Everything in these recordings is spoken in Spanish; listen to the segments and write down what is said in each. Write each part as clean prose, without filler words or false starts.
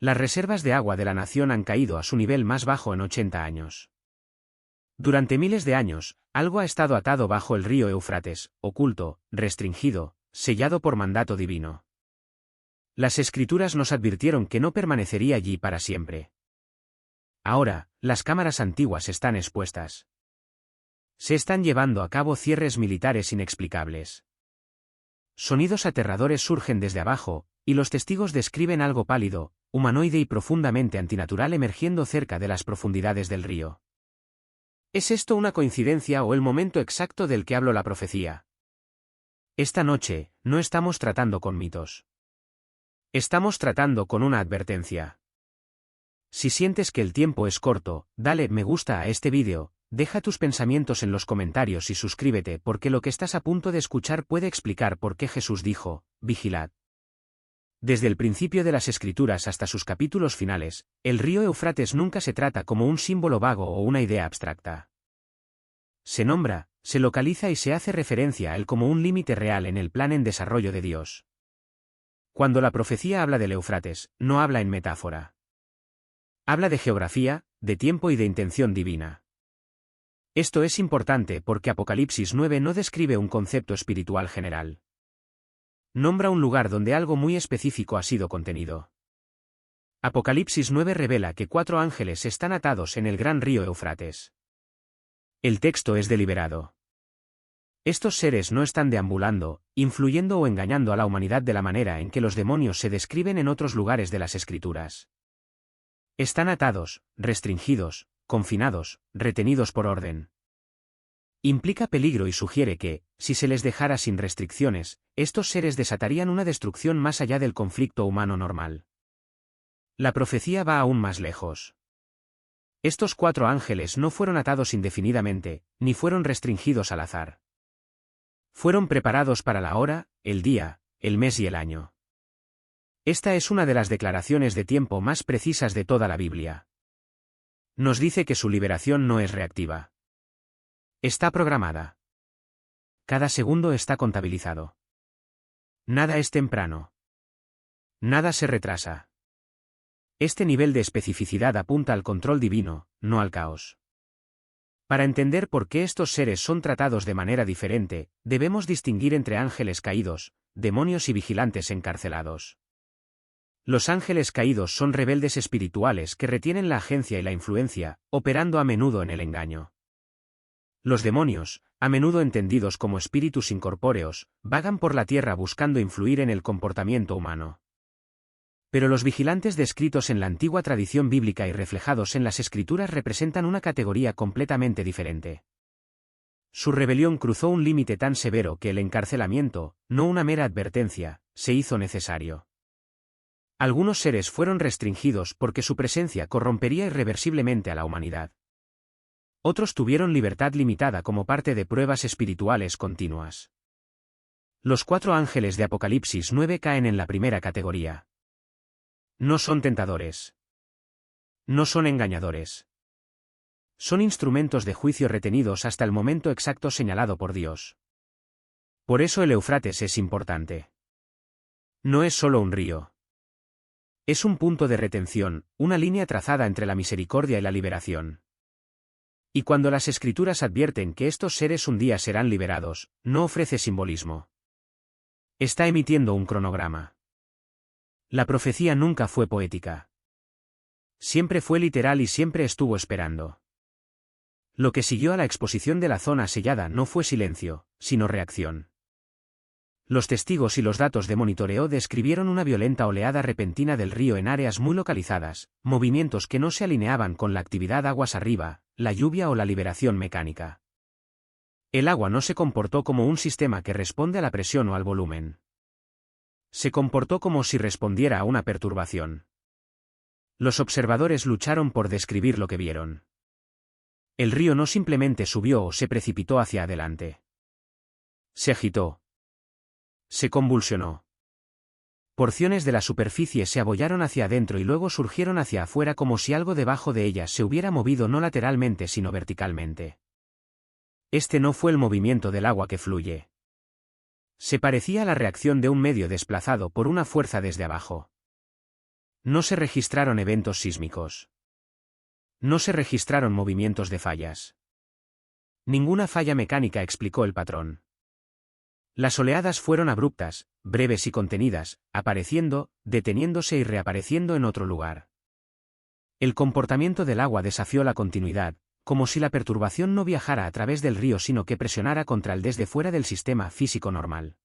Las reservas de agua de la nación han caído a su nivel más bajo en 80 años. Durante miles de años, algo ha estado atado bajo el río Éufrates, oculto, restringido, sellado por mandato divino. Las Escrituras nos advirtieron que no permanecería allí para siempre. Ahora, las cámaras antiguas están expuestas. Se están llevando a cabo cierres militares inexplicables. Sonidos aterradores surgen desde abajo, y los testigos describen algo pálido, humanoide y profundamente antinatural emergiendo cerca de las profundidades del río. ¿Es esto una coincidencia o el momento exacto del que habló la profecía? Esta noche, no estamos tratando con mitos. Estamos tratando con una advertencia. Si sientes que el tiempo es corto, dale me gusta a este vídeo, deja tus pensamientos en los comentarios y suscríbete porque lo que estás a punto de escuchar puede explicar por qué Jesús dijo, vigilad. Desde el principio de las Escrituras hasta sus capítulos finales, el río Éufrates nunca se trata como un símbolo vago o una idea abstracta. Se nombra, se localiza y se hace referencia a él como un límite real en el plan en desarrollo de Dios. Cuando la profecía habla del Éufrates, no habla en metáfora. Habla de geografía, de tiempo y de intención divina. Esto es importante porque Apocalipsis 9 no describe un concepto espiritual general. Nombra un lugar donde algo muy específico ha sido contenido. Apocalipsis 9 revela que 4 ángeles están atados en el gran río Éufrates. El texto es deliberado. Estos seres no están deambulando, influyendo o engañando a la humanidad de la manera en que los demonios se describen en otros lugares de las Escrituras. Están atados, restringidos, confinados, retenidos por orden. Implica peligro y sugiere que, si se les dejara sin restricciones, estos seres desatarían una destrucción más allá del conflicto humano normal. La profecía va aún más lejos. Estos 4 ángeles no fueron atados indefinidamente, ni fueron restringidos al azar. Fueron preparados para la hora, el día, el mes y el año. Esta es una de las declaraciones de tiempo más precisas de toda la Biblia. Nos dice que su liberación no es reactiva. Está programada. Cada segundo está contabilizado. Nada es temprano. Nada se retrasa. Este nivel de especificidad apunta al control divino, no al caos. Para entender por qué estos seres son tratados de manera diferente, debemos distinguir entre ángeles caídos, demonios y vigilantes encarcelados. Los ángeles caídos son rebeldes espirituales que retienen la agencia y la influencia, operando a menudo en el engaño. Los demonios, a menudo entendidos como espíritus incorpóreos, vagan por la tierra buscando influir en el comportamiento humano. Pero los vigilantes descritos en la antigua tradición bíblica y reflejados en las Escrituras representan una categoría completamente diferente. Su rebelión cruzó un límite tan severo que el encarcelamiento, no una mera advertencia, se hizo necesario. Algunos seres fueron restringidos porque su presencia corrompería irreversiblemente a la humanidad. Otros tuvieron libertad limitada como parte de pruebas espirituales continuas. Los 4 ángeles de Apocalipsis 9 caen en la primera categoría. No son tentadores. No son engañadores. Son instrumentos de juicio retenidos hasta el momento exacto señalado por Dios. Por eso el Éufrates es importante. No es solo un río. Es un punto de retención, una línea trazada entre la misericordia y la liberación. Y cuando las Escrituras advierten que estos seres un día serán liberados, no ofrece simbolismo. Está emitiendo un cronograma. La profecía nunca fue poética. Siempre fue literal y siempre estuvo esperando. Lo que siguió a la exposición de la zona sellada no fue silencio, sino reacción. Los testigos y los datos de monitoreo describieron una violenta oleada repentina del río en áreas muy localizadas, movimientos que no se alineaban con la actividad aguas arriba, la lluvia o la liberación mecánica. El agua no se comportó como un sistema que responde a la presión o al volumen. Se comportó como si respondiera a una perturbación. Los observadores lucharon por describir lo que vieron. El río no simplemente subió o se precipitó hacia adelante. Se agitó. Se convulsionó. Porciones de la superficie se abollaron hacia adentro y luego surgieron hacia afuera como si algo debajo de ellas se hubiera movido no lateralmente sino verticalmente. Este no fue el movimiento del agua que fluye. Se parecía a la reacción de un medio desplazado por una fuerza desde abajo. No se registraron eventos sísmicos. No se registraron movimientos de fallas. Ninguna falla mecánica, explicó el patrón. Las oleadas fueron abruptas, breves y contenidas, apareciendo, deteniéndose y reapareciendo en otro lugar. El comportamiento del agua desafió la continuidad, como si la perturbación no viajara a través del río sino que presionara contra el desde fuera del sistema físico normal.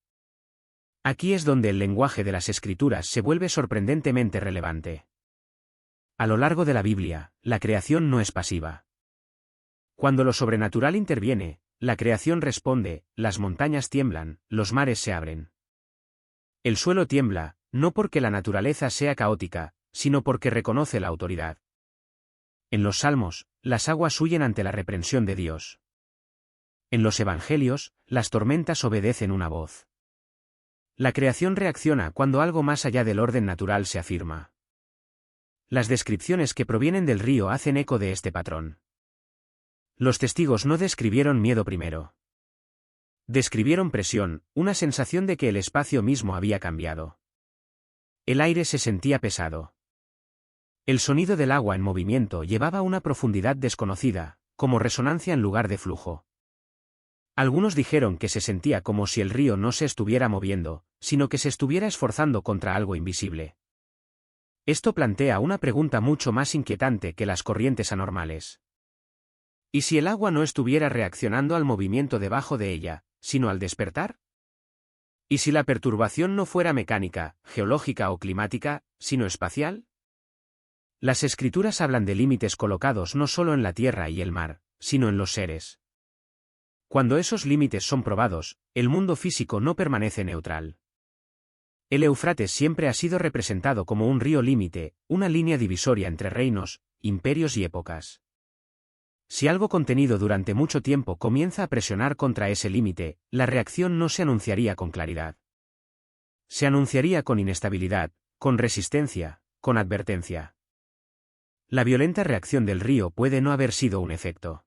Aquí es donde el lenguaje de las Escrituras se vuelve sorprendentemente relevante. A lo largo de la Biblia, la creación no es pasiva. Cuando lo sobrenatural interviene, la creación responde, las montañas tiemblan, los mares se abren. El suelo tiembla, no porque la naturaleza sea caótica, sino porque reconoce la autoridad. En los Salmos, las aguas huyen ante la reprensión de Dios. En los Evangelios, las tormentas obedecen una voz. La creación reacciona cuando algo más allá del orden natural se afirma. Las descripciones que provienen del río hacen eco de este patrón. Los testigos no describieron miedo primero. Describieron presión, una sensación de que el espacio mismo había cambiado. El aire se sentía pesado. El sonido del agua en movimiento llevaba una profundidad desconocida, como resonancia en lugar de flujo. Algunos dijeron que se sentía como si el río no se estuviera moviendo, sino que se estuviera esforzando contra algo invisible. Esto plantea una pregunta mucho más inquietante que las corrientes anormales. ¿Y si el agua no estuviera reaccionando al movimiento debajo de ella, sino al despertar? ¿Y si la perturbación no fuera mecánica, geológica o climática, sino espacial? Las Escrituras hablan de límites colocados no solo en la tierra y el mar, sino en los seres. Cuando esos límites son probados, el mundo físico no permanece neutral. El Éufrates siempre ha sido representado como un río límite, una línea divisoria entre reinos, imperios y épocas. Si algo contenido durante mucho tiempo comienza a presionar contra ese límite, la reacción no se anunciaría con claridad. Se anunciaría con inestabilidad, con resistencia, con advertencia. La violenta reacción del río puede no haber sido un efecto.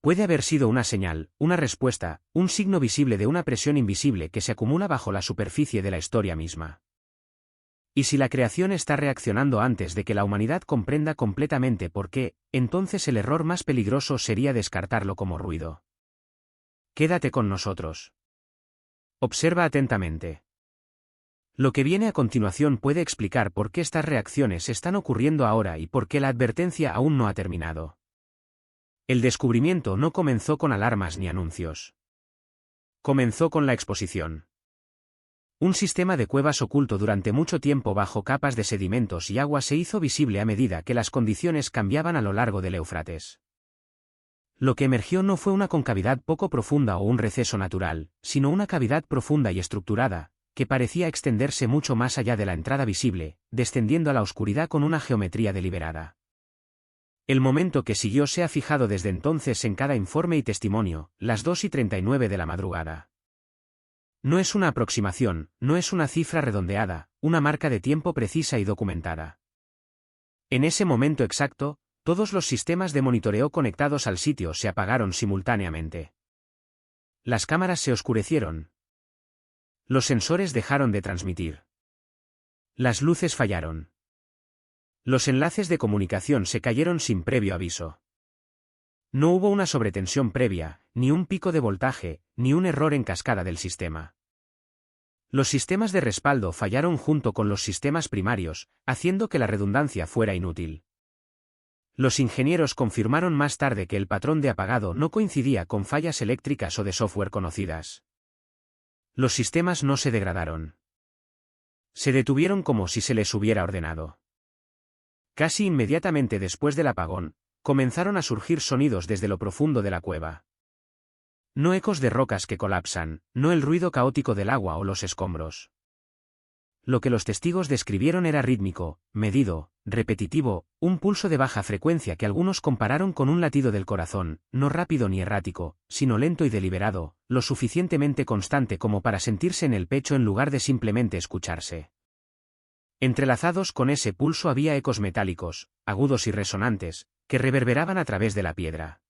Puede haber sido una señal, una respuesta, un signo visible de una presión invisible que se acumula bajo la superficie de la historia misma. Y si la creación está reaccionando antes de que la humanidad comprenda completamente por qué, entonces el error más peligroso sería descartarlo como ruido. Quédate con nosotros. Observa atentamente. Lo que viene a continuación puede explicar por qué estas reacciones están ocurriendo ahora y por qué la advertencia aún no ha terminado. El descubrimiento no comenzó con alarmas ni anuncios. Comenzó con la exposición. Un sistema de cuevas oculto durante mucho tiempo bajo capas de sedimentos y agua se hizo visible a medida que las condiciones cambiaban a lo largo del Éufrates. Lo que emergió no fue una concavidad poco profunda o un receso natural, sino una cavidad profunda y estructurada, que parecía extenderse mucho más allá de la entrada visible, descendiendo a la oscuridad con una geometría deliberada. El momento que siguió se ha fijado desde entonces en cada informe y testimonio, las 2:39 de la madrugada. No es una aproximación, no es una cifra redondeada, una marca de tiempo precisa y documentada. En ese momento exacto, todos los sistemas de monitoreo conectados al sitio se apagaron simultáneamente. Las cámaras se oscurecieron. Los sensores dejaron de transmitir. Las luces fallaron. Los enlaces de comunicación se cayeron sin previo aviso. No hubo una sobretensión previa, ni un pico de voltaje, ni un error en cascada del sistema. Los sistemas de respaldo fallaron junto con los sistemas primarios, haciendo que la redundancia fuera inútil. Los ingenieros confirmaron más tarde que el patrón de apagado no coincidía con fallas eléctricas o de software conocidas. Los sistemas no se degradaron. Se detuvieron como si se les hubiera ordenado. Casi inmediatamente después del apagón, comenzaron a surgir sonidos desde lo profundo de la cueva. No ecos de rocas que colapsan, no el ruido caótico del agua o los escombros. Lo que los testigos describieron era rítmico, medido, repetitivo, un pulso de baja frecuencia que algunos compararon con un latido del corazón, no rápido ni errático, sino lento y deliberado, lo suficientemente constante como para sentirse en el pecho en lugar de simplemente escucharse. Entrelazados con ese pulso había ecos metálicos, agudos y resonantes, que reverberaban a través de la piedra.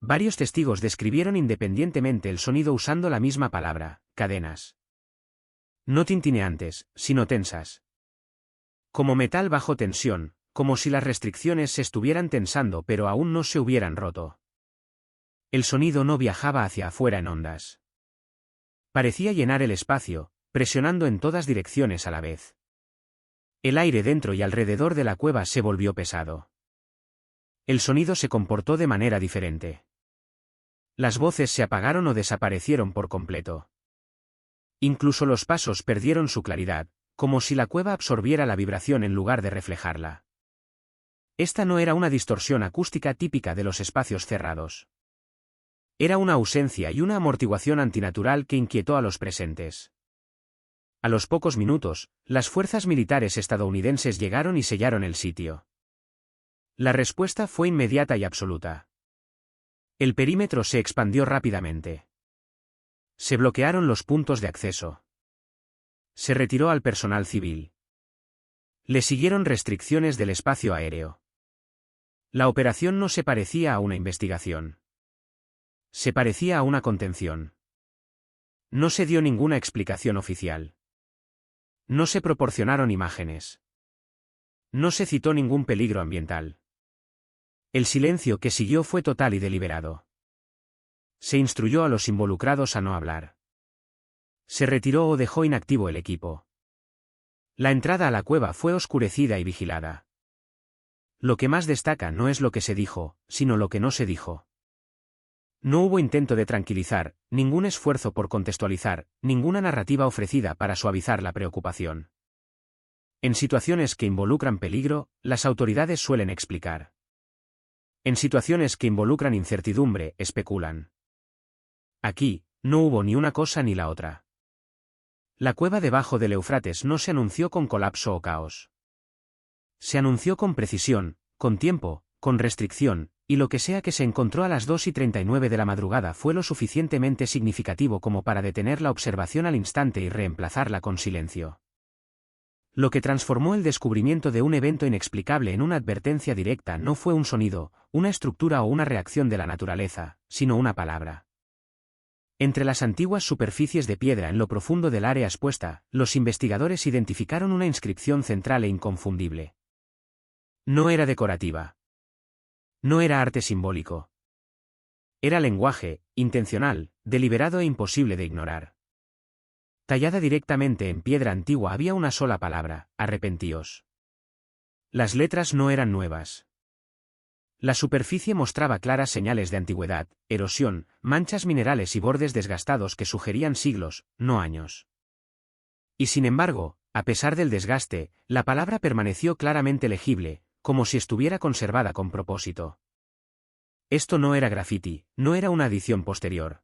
Varios testigos describieron independientemente el sonido usando la misma palabra, cadenas. No tintineantes, sino tensas. Como metal bajo tensión, como si las restricciones se estuvieran tensando pero aún no se hubieran roto. El sonido no viajaba hacia afuera en ondas. Parecía llenar el espacio, presionando en todas direcciones a la vez. El aire dentro y alrededor de la cueva se volvió pesado. El sonido se comportó de manera diferente. Las voces se apagaron o desaparecieron por completo. Incluso los pasos perdieron su claridad, como si la cueva absorbiera la vibración en lugar de reflejarla. Esta no era una distorsión acústica típica de los espacios cerrados. Era una ausencia y una amortiguación antinatural que inquietó a los presentes. A los pocos minutos, las fuerzas militares estadounidenses llegaron y sellaron el sitio. La respuesta fue inmediata y absoluta. El perímetro se expandió rápidamente. Se bloquearon los puntos de acceso. Se retiró al personal civil. Le siguieron restricciones del espacio aéreo. La operación no se parecía a una investigación. Se parecía a una contención. No se dio ninguna explicación oficial. No se proporcionaron imágenes. No se citó ningún peligro ambiental. El silencio que siguió fue total y deliberado. Se instruyó a los involucrados a no hablar. Se retiró o dejó inactivo el equipo. La entrada a la cueva fue oscurecida y vigilada. Lo que más destaca no es lo que se dijo, sino lo que no se dijo. No hubo intento de tranquilizar, ningún esfuerzo por contextualizar, ninguna narrativa ofrecida para suavizar la preocupación. En situaciones que involucran peligro, las autoridades suelen explicar. En situaciones que involucran incertidumbre, especulan. Aquí, no hubo ni una cosa ni la otra. La cueva debajo del Éufrates no se anunció con colapso o caos. Se anunció con precisión, con tiempo, con restricción, y lo que sea que se encontró a las 2:39 de la madrugada fue lo suficientemente significativo como para detener la observación al instante y reemplazarla con silencio. Lo que transformó el descubrimiento de un evento inexplicable en una advertencia directa no fue un sonido, una estructura o una reacción de la naturaleza, sino una palabra. Entre las antiguas superficies de piedra en lo profundo del área expuesta, los investigadores identificaron una inscripción central e inconfundible. No era decorativa. No era arte simbólico. Era lenguaje, intencional, deliberado e imposible de ignorar. Tallada directamente en piedra antigua había una sola palabra: arrepentíos. Las letras no eran nuevas. La superficie mostraba claras señales de antigüedad, erosión, manchas minerales y bordes desgastados que sugerían siglos, no años. Y sin embargo, a pesar del desgaste, la palabra permaneció claramente legible, como si estuviera conservada con propósito. Esto no era grafiti, no era una adición posterior.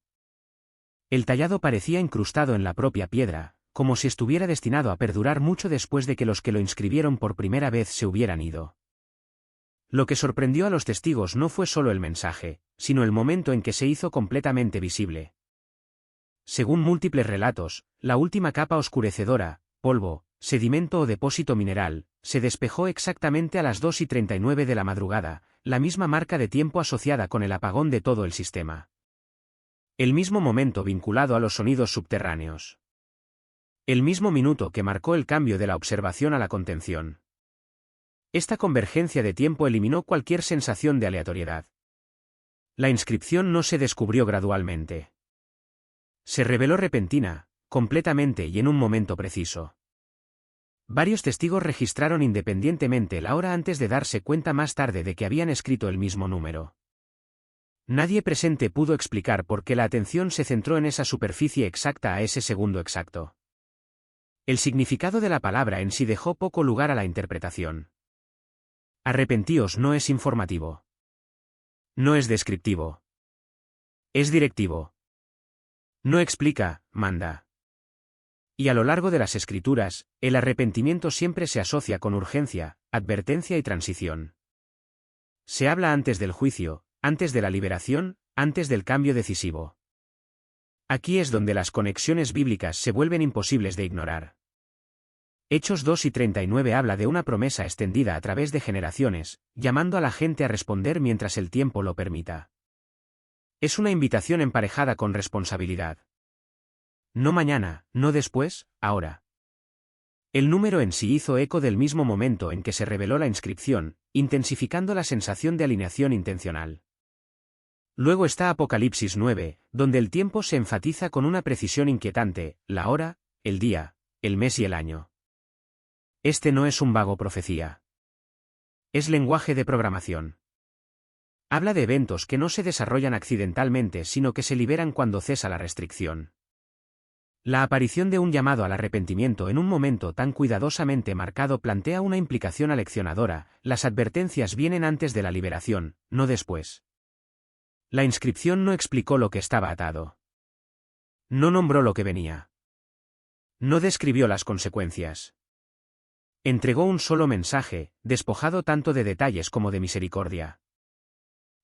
El tallado parecía incrustado en la propia piedra, como si estuviera destinado a perdurar mucho después de que los que lo inscribieron por primera vez se hubieran ido. Lo que sorprendió a los testigos no fue solo el mensaje, sino el momento en que se hizo completamente visible. Según múltiples relatos, la última capa oscurecedora, polvo, sedimento o depósito mineral, se despejó exactamente a las 2:39 de la madrugada, la misma marca de tiempo asociada con el apagón de todo el sistema. El mismo momento vinculado a los sonidos subterráneos. El mismo minuto que marcó el cambio de la observación a la contención. Esta convergencia de tiempo eliminó cualquier sensación de aleatoriedad. La inscripción no se descubrió gradualmente. Se reveló repentina, completamente y en un momento preciso. Varios testigos registraron independientemente la hora antes de darse cuenta más tarde de que habían escrito el mismo número. Nadie presente pudo explicar por qué la atención se centró en esa superficie exacta a ese segundo exacto. El significado de la palabra en sí dejó poco lugar a la interpretación. Arrepentíos no es informativo. No es descriptivo. Es directivo. No explica, manda. Y a lo largo de las escrituras, el arrepentimiento siempre se asocia con urgencia, advertencia y transición. Se habla antes del juicio, antes de la liberación, antes del cambio decisivo. Aquí es donde las conexiones bíblicas se vuelven imposibles de ignorar. Hechos 2:39 habla de una promesa extendida a través de generaciones, llamando a la gente a responder mientras el tiempo lo permita. Es una invitación emparejada con responsabilidad. No mañana, no después, ahora. El número en sí hizo eco del mismo momento en que se reveló la inscripción, intensificando la sensación de alineación intencional. Luego está Apocalipsis 9, donde el tiempo se enfatiza con una precisión inquietante, la hora, el día, el mes y el año. Este no es un vago profecía. Es lenguaje de programación. Habla de eventos que no se desarrollan accidentalmente sino que se liberan cuando cesa la restricción. La aparición de un llamado al arrepentimiento en un momento tan cuidadosamente marcado plantea una implicación aleccionadora: las advertencias vienen antes de la liberación, no después. La inscripción no explicó lo que estaba atado. No nombró lo que venía. No describió las consecuencias. Entregó un solo mensaje, despojado tanto de detalles como de misericordia.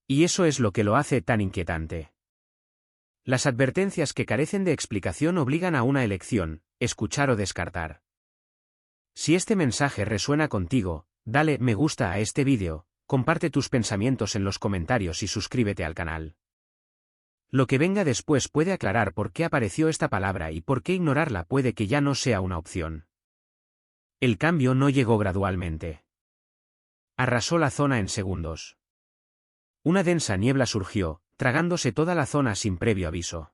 Y eso es lo que lo hace tan inquietante. Las advertencias que carecen de explicación obligan a una elección: escuchar o descartar. Si este mensaje resuena contigo, dale me gusta a este vídeo, comparte tus pensamientos en los comentarios y suscríbete al canal. Lo que venga después puede aclarar por qué apareció esta palabra y por qué ignorarla puede que ya no sea una opción. El cambio no llegó gradualmente. Arrasó la zona en segundos. Una densa niebla surgió, tragándose toda la zona sin previo aviso.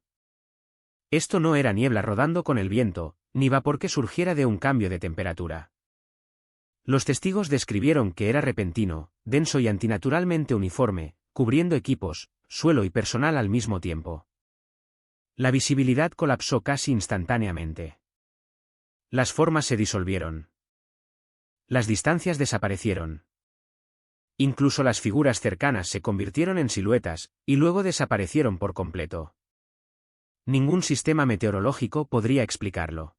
Esto no era niebla rodando con el viento, ni vapor que surgiera de un cambio de temperatura. Los testigos describieron que era repentino, denso y antinaturalmente uniforme, cubriendo equipos, suelo y personal al mismo tiempo. La visibilidad colapsó casi instantáneamente. Las formas se disolvieron. Las distancias desaparecieron. Incluso las figuras cercanas se convirtieron en siluetas, y luego desaparecieron por completo. Ningún sistema meteorológico podría explicarlo.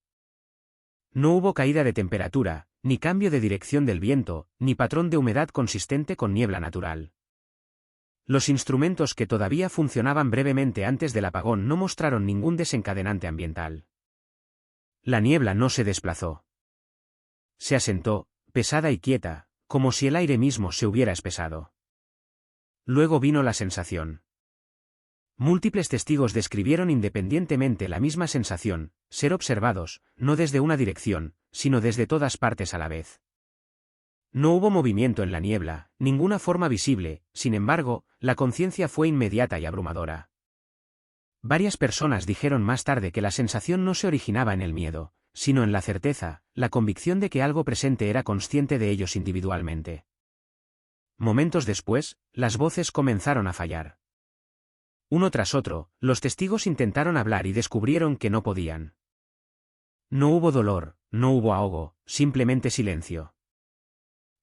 No hubo caída de temperatura, ni cambio de dirección del viento, ni patrón de humedad consistente con niebla natural. Los instrumentos que todavía funcionaban brevemente antes del apagón no mostraron ningún desencadenante ambiental. La niebla no se desplazó. Se asentó, pesada y quieta, como si el aire mismo se hubiera espesado. Luego vino la sensación. Múltiples testigos describieron independientemente la misma sensación: ser observados, no desde una dirección, sino desde todas partes a la vez. No hubo movimiento en la niebla, ninguna forma visible, sin embargo, la conciencia fue inmediata y abrumadora. Varias personas dijeron más tarde que la sensación no se originaba en el miedo, sino en la certeza, la convicción de que algo presente era consciente de ellos individualmente. Momentos después, las voces comenzaron a fallar. Uno tras otro, los testigos intentaron hablar y descubrieron que no podían. No hubo dolor, no hubo ahogo, simplemente silencio.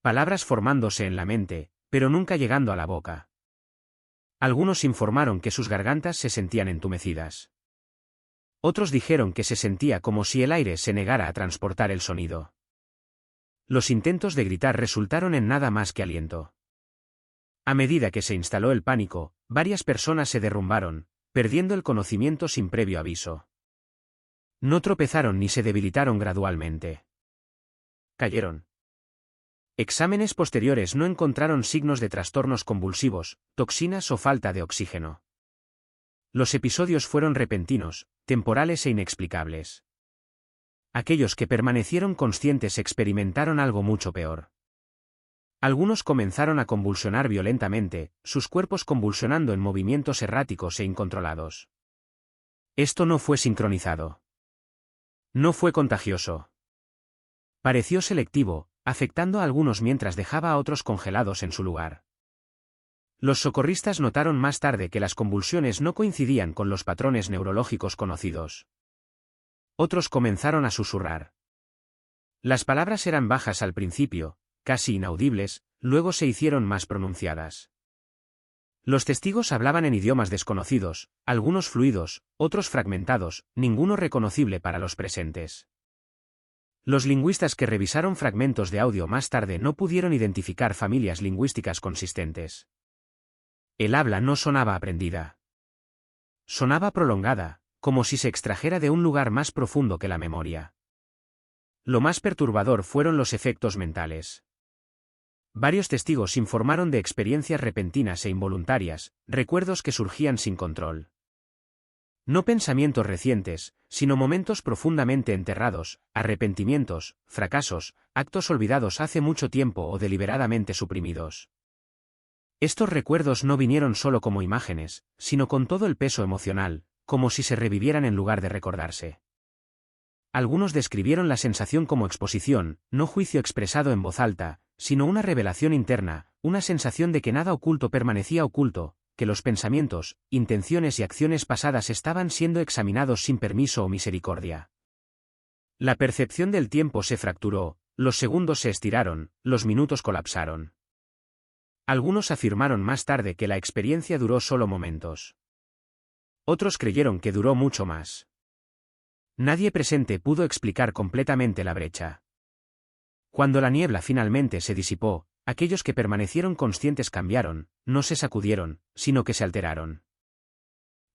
Palabras formándose en la mente, pero nunca llegando a la boca. Algunos informaron que sus gargantas se sentían entumecidas. Otros dijeron que se sentía como si el aire se negara a transportar el sonido. Los intentos de gritar resultaron en nada más que aliento. A medida que se instaló el pánico, varias personas se derrumbaron, perdiendo el conocimiento sin previo aviso. No tropezaron ni se debilitaron gradualmente. Cayeron. Exámenes posteriores no encontraron signos de trastornos convulsivos, toxinas o falta de oxígeno. Los episodios fueron repentinos, temporales e inexplicables. Aquellos que permanecieron conscientes experimentaron algo mucho peor. Algunos comenzaron a convulsionar violentamente, sus cuerpos convulsionando en movimientos erráticos e incontrolados. Esto no fue sincronizado. No fue contagioso. Pareció selectivo, afectando a algunos mientras dejaba a otros congelados en su lugar. Los socorristas notaron más tarde que las convulsiones no coincidían con los patrones neurológicos conocidos. Otros comenzaron a susurrar. Las palabras eran bajas al principio, casi inaudibles, luego se hicieron más pronunciadas. Los testigos hablaban en idiomas desconocidos, algunos fluidos, otros fragmentados, ninguno reconocible para los presentes. Los lingüistas que revisaron fragmentos de audio más tarde no pudieron identificar familias lingüísticas consistentes. El habla no sonaba aprendida. Sonaba prolongada, como si se extrajera de un lugar más profundo que la memoria. Lo más perturbador fueron los efectos mentales. Varios testigos informaron de experiencias repentinas e involuntarias, recuerdos que surgían sin control. No pensamientos recientes, sino momentos profundamente enterrados, arrepentimientos, fracasos, actos olvidados hace mucho tiempo o deliberadamente suprimidos. Estos recuerdos no vinieron solo como imágenes, sino con todo el peso emocional, como si se revivieran en lugar de recordarse. Algunos describieron la sensación como exposición, no juicio expresado en voz alta, sino una revelación interna, una sensación de que nada oculto permanecía oculto, que los pensamientos, intenciones y acciones pasadas estaban siendo examinados sin permiso o misericordia. La percepción del tiempo se fracturó, los segundos se estiraron, los minutos colapsaron. Algunos afirmaron más tarde que la experiencia duró solo momentos. Otros creyeron que duró mucho más. Nadie presente pudo explicar completamente la brecha. Cuando la niebla finalmente se disipó, aquellos que permanecieron conscientes cambiaron, no se sacudieron, sino que se alteraron.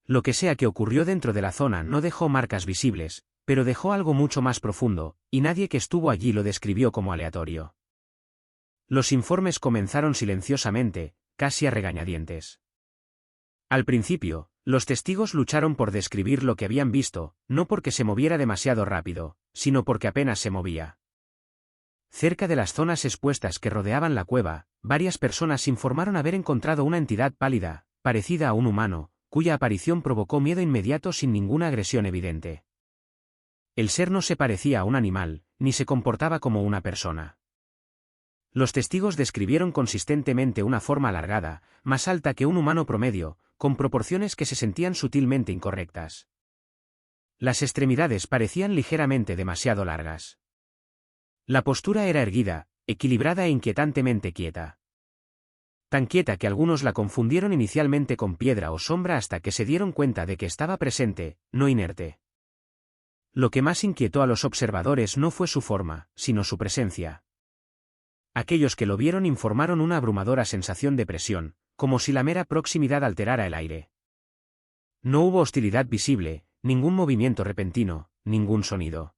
Lo que sea que ocurrió dentro de la zona no dejó marcas visibles, pero dejó algo mucho más profundo, y nadie que estuvo allí lo describió como aleatorio. Los informes comenzaron silenciosamente, casi a regañadientes. Al principio, los testigos lucharon por describir lo que habían visto, no porque se moviera demasiado rápido, sino porque apenas se movía. Cerca de las zonas expuestas que rodeaban la cueva, varias personas informaron haber encontrado una entidad pálida, parecida a un humano, cuya aparición provocó miedo inmediato sin ninguna agresión evidente. El ser no se parecía a un animal, ni se comportaba como una persona. Los testigos describieron consistentemente una forma alargada, más alta que un humano promedio, con proporciones que se sentían sutilmente incorrectas. Las extremidades parecían ligeramente demasiado largas. La postura era erguida, equilibrada e inquietantemente quieta. Tan quieta que algunos la confundieron inicialmente con piedra o sombra hasta que se dieron cuenta de que estaba presente, no inerte. Lo que más inquietó a los observadores no fue su forma, sino su presencia. Aquellos que lo vieron informaron una abrumadora sensación de presión, como si la mera proximidad alterara el aire. No hubo hostilidad visible, ningún movimiento repentino, ningún sonido.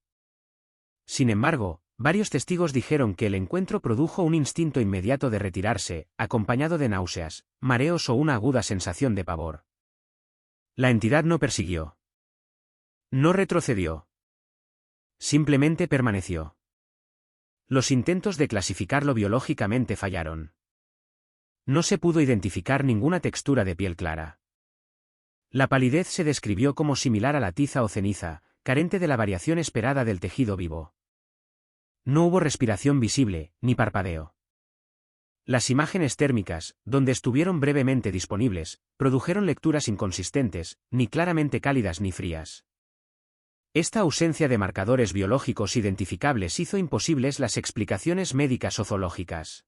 Sin embargo, varios testigos dijeron que el encuentro produjo un instinto inmediato de retirarse, acompañado de náuseas, mareos o una aguda sensación de pavor. La entidad no persiguió. No retrocedió. Simplemente permaneció. Los intentos de clasificarlo biológicamente fallaron. No se pudo identificar ninguna textura de piel clara. La palidez se describió como similar a la tiza o ceniza, carente de la variación esperada del tejido vivo. No hubo respiración visible, ni parpadeo. Las imágenes térmicas, donde estuvieron brevemente disponibles, produjeron lecturas inconsistentes, ni claramente cálidas ni frías. Esta ausencia de marcadores biológicos identificables hizo imposibles las explicaciones médicas o zoológicas.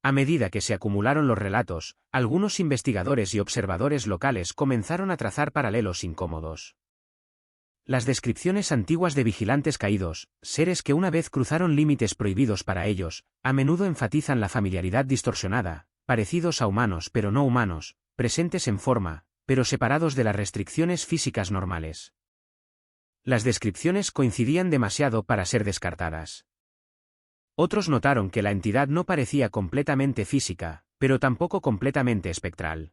A medida que se acumularon los relatos, algunos investigadores y observadores locales comenzaron a trazar paralelos incómodos. Las descripciones antiguas de vigilantes caídos, seres que una vez cruzaron límites prohibidos para ellos, a menudo enfatizan la familiaridad distorsionada, parecidos a humanos pero no humanos, presentes en forma, pero separados de las restricciones físicas normales. Las descripciones coincidían demasiado para ser descartadas. Otros notaron que la entidad no parecía completamente física, pero tampoco completamente espectral.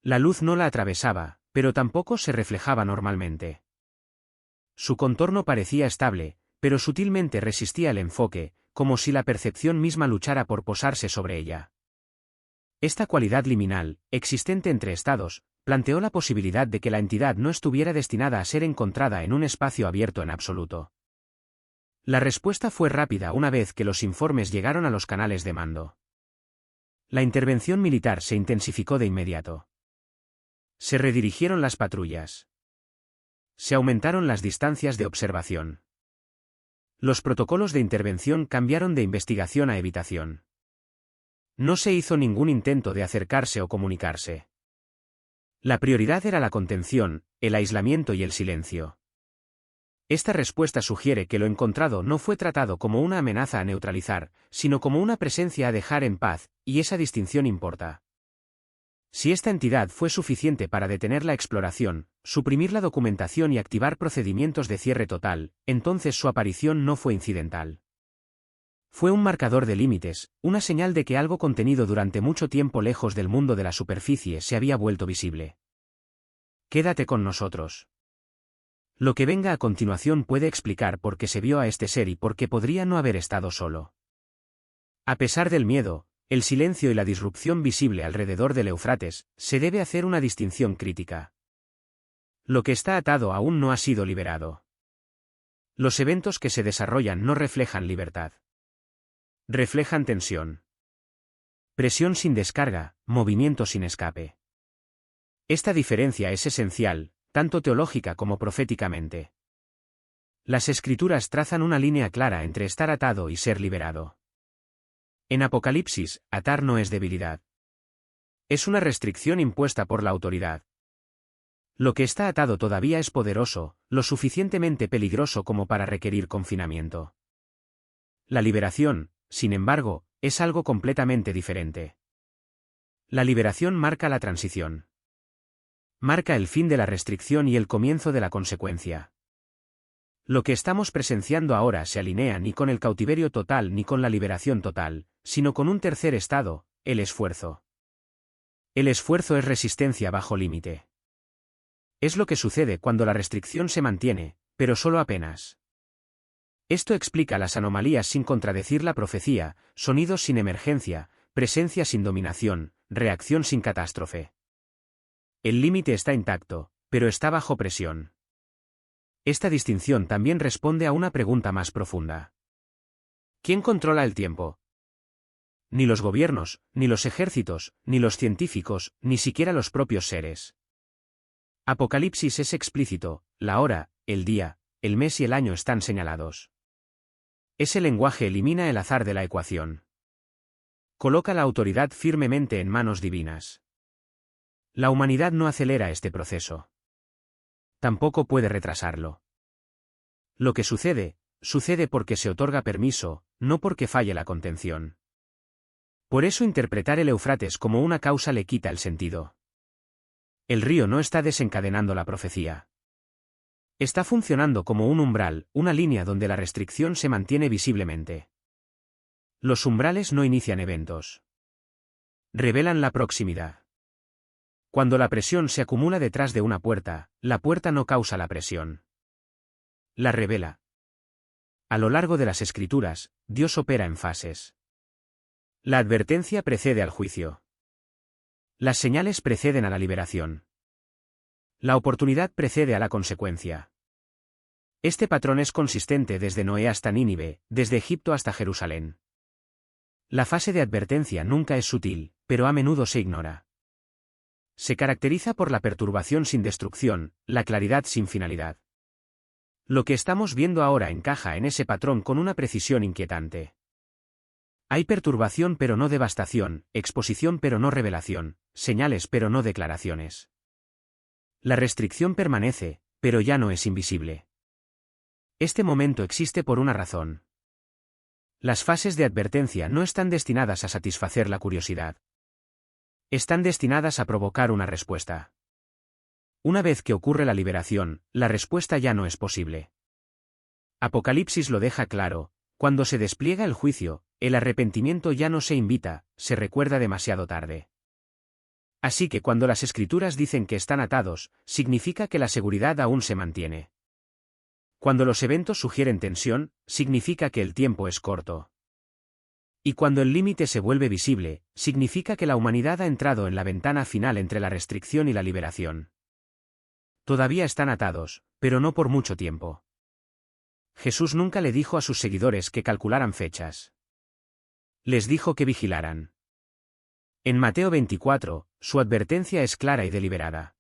La luz no la atravesaba, pero tampoco se reflejaba normalmente. Su contorno parecía estable, pero sutilmente resistía el enfoque, como si la percepción misma luchara por posarse sobre ella. Esta cualidad liminal, existente entre estados, planteó la posibilidad de que la entidad no estuviera destinada a ser encontrada en un espacio abierto en absoluto. La respuesta fue rápida una vez que los informes llegaron a los canales de mando. La intervención militar se intensificó de inmediato. Se redirigieron las patrullas. Se aumentaron las distancias de observación. Los protocolos de intervención cambiaron de investigación a evitación. No se hizo ningún intento de acercarse o comunicarse. La prioridad era la contención, el aislamiento y el silencio. Esta respuesta sugiere que lo encontrado no fue tratado como una amenaza a neutralizar, sino como una presencia a dejar en paz, y esa distinción importa. Si esta entidad fue suficiente para detener la exploración, suprimir la documentación y activar procedimientos de cierre total, entonces su aparición no fue incidental. Fue un marcador de límites, una señal de que algo contenido durante mucho tiempo lejos del mundo de la superficie se había vuelto visible. Quédate con nosotros. Lo que venga a continuación puede explicar por qué se vio a este ser y por qué podría no haber estado solo. A pesar del miedo, el silencio y la disrupción visible alrededor del Éufrates, se debe hacer una distinción crítica. Lo que está atado aún no ha sido liberado. Los eventos que se desarrollan no reflejan libertad. Reflejan tensión. Presión sin descarga, movimiento sin escape. Esta diferencia es esencial, tanto teológica como proféticamente. Las Escrituras trazan una línea clara entre estar atado y ser liberado. En Apocalipsis, atar no es debilidad. Es una restricción impuesta por la autoridad. Lo que está atado todavía es poderoso, lo suficientemente peligroso como para requerir confinamiento. La liberación, sin embargo, es algo completamente diferente. La liberación marca la transición. Marca el fin de la restricción y el comienzo de la consecuencia. Lo que estamos presenciando ahora se alinea ni con el cautiverio total ni con la liberación total, sino con un tercer estado, el esfuerzo. El esfuerzo es resistencia bajo límite. Es lo que sucede cuando la restricción se mantiene, pero solo apenas. Esto explica las anomalías sin contradecir la profecía, sonidos sin emergencia, presencia sin dominación, reacción sin catástrofe. El límite está intacto, pero está bajo presión. Esta distinción también responde a una pregunta más profunda. ¿Quién controla el tiempo? Ni los gobiernos, ni los ejércitos, ni los científicos, ni siquiera los propios seres. Apocalipsis es explícito, la hora, el día, el mes y el año están señalados. Ese lenguaje elimina el azar de la ecuación. Coloca la autoridad firmemente en manos divinas. La humanidad no acelera este proceso. Tampoco puede retrasarlo. Lo que sucede, sucede porque se otorga permiso, no porque falle la contención. Por eso interpretar el Éufrates como una causa le quita el sentido. El río no está desencadenando la profecía. Está funcionando como un umbral, una línea donde la restricción se mantiene visiblemente. Los umbrales no inician eventos. Revelan la proximidad. Cuando la presión se acumula detrás de una puerta, la puerta no causa la presión. La revela. A lo largo de las Escrituras, Dios opera en fases. La advertencia precede al juicio. Las señales preceden a la liberación. La oportunidad precede a la consecuencia. Este patrón es consistente desde Noé hasta Nínive, desde Egipto hasta Jerusalén. La fase de advertencia nunca es sutil, pero a menudo se ignora. Se caracteriza por la perturbación sin destrucción, la claridad sin finalidad. Lo que estamos viendo ahora encaja en ese patrón con una precisión inquietante. Hay perturbación pero no devastación, exposición pero no revelación, señales pero no declaraciones. La restricción permanece, pero ya no es invisible. Este momento existe por una razón. Las fases de advertencia no están destinadas a satisfacer la curiosidad. Están destinadas a provocar una respuesta. Una vez que ocurre la liberación, la respuesta ya no es posible. Apocalipsis lo deja claro, cuando se despliega el juicio, el arrepentimiento ya no se invita, se recuerda demasiado tarde. Así que cuando las Escrituras dicen que están atados, significa que la seguridad aún se mantiene. Cuando los eventos sugieren tensión, significa que el tiempo es corto. Y cuando el límite se vuelve visible, significa que la humanidad ha entrado en la ventana final entre la restricción y la liberación. Todavía están atados, pero no por mucho tiempo. Jesús nunca le dijo a sus seguidores que calcularan fechas. Les dijo que vigilaran. En Mateo 24, su advertencia es clara y deliberada.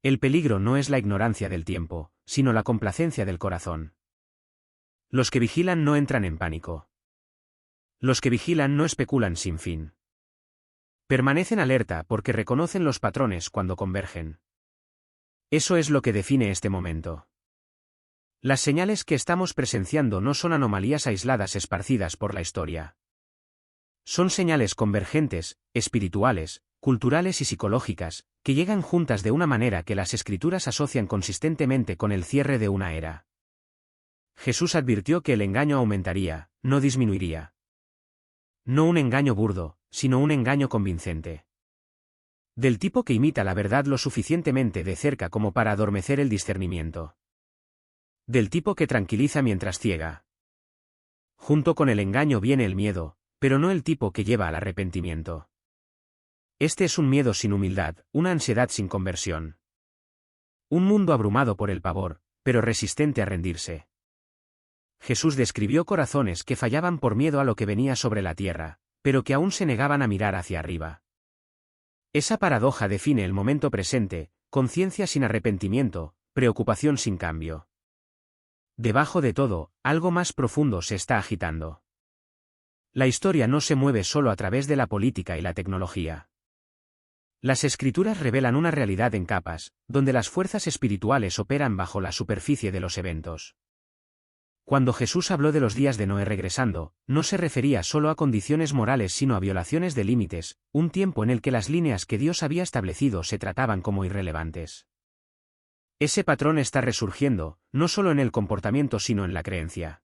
El peligro no es la ignorancia del tiempo, sino la complacencia del corazón. Los que vigilan no entran en pánico. Los que vigilan no especulan sin fin. Permanecen alerta porque reconocen los patrones cuando convergen. Eso es lo que define este momento. Las señales que estamos presenciando no son anomalías aisladas esparcidas por la historia. Son señales convergentes, espirituales, culturales y psicológicas, que llegan juntas de una manera que las Escrituras asocian consistentemente con el cierre de una era. Jesús advirtió que el engaño aumentaría, no disminuiría. No un engaño burdo, sino un engaño convincente. Del tipo que imita la verdad lo suficientemente de cerca como para adormecer el discernimiento. Del tipo que tranquiliza mientras ciega. Junto con el engaño viene el miedo, pero no el tipo que lleva al arrepentimiento. Este es un miedo sin humildad, una ansiedad sin conversión. Un mundo abrumado por el pavor, pero resistente a rendirse. Jesús describió corazones que fallaban por miedo a lo que venía sobre la tierra, pero que aún se negaban a mirar hacia arriba. Esa paradoja define el momento presente, conciencia sin arrepentimiento, preocupación sin cambio. Debajo de todo, algo más profundo se está agitando. La historia no se mueve solo a través de la política y la tecnología. Las escrituras revelan una realidad en capas, donde las fuerzas espirituales operan bajo la superficie de los eventos. Cuando Jesús habló de los días de Noé regresando, no se refería solo a condiciones morales sino a violaciones de límites, un tiempo en el que las líneas que Dios había establecido se trataban como irrelevantes. Ese patrón está resurgiendo, no solo en el comportamiento sino en la creencia.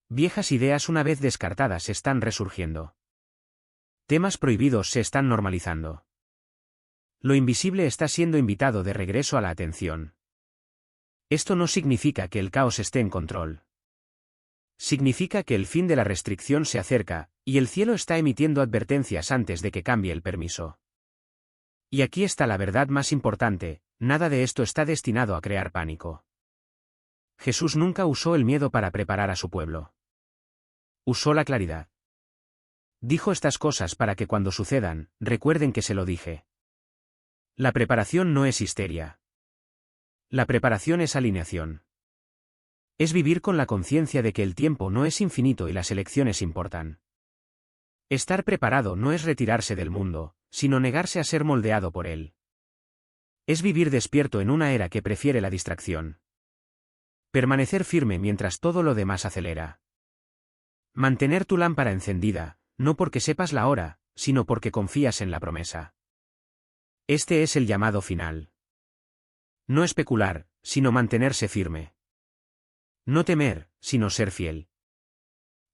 Viejas ideas una vez descartadas están resurgiendo. Temas prohibidos se están normalizando. Lo invisible está siendo invitado de regreso a la atención. Esto no significa que el caos esté en control. Significa que el fin de la restricción se acerca, y el cielo está emitiendo advertencias antes de que cambie el permiso. Y aquí está la verdad más importante, nada de esto está destinado a crear pánico. Jesús nunca usó el miedo para preparar a su pueblo. Usó la claridad. Dijo estas cosas para que cuando sucedan, recuerden que se lo dije. La preparación no es histeria. La preparación es alineación. Es vivir con la conciencia de que el tiempo no es infinito y las elecciones importan. Estar preparado no es retirarse del mundo, sino negarse a ser moldeado por él. Es vivir despierto en una era que prefiere la distracción. Permanecer firme mientras todo lo demás acelera. Mantener tu lámpara encendida, no porque sepas la hora, sino porque confías en la promesa. Este es el llamado final. No especular, sino mantenerse firme. No temer, sino ser fiel.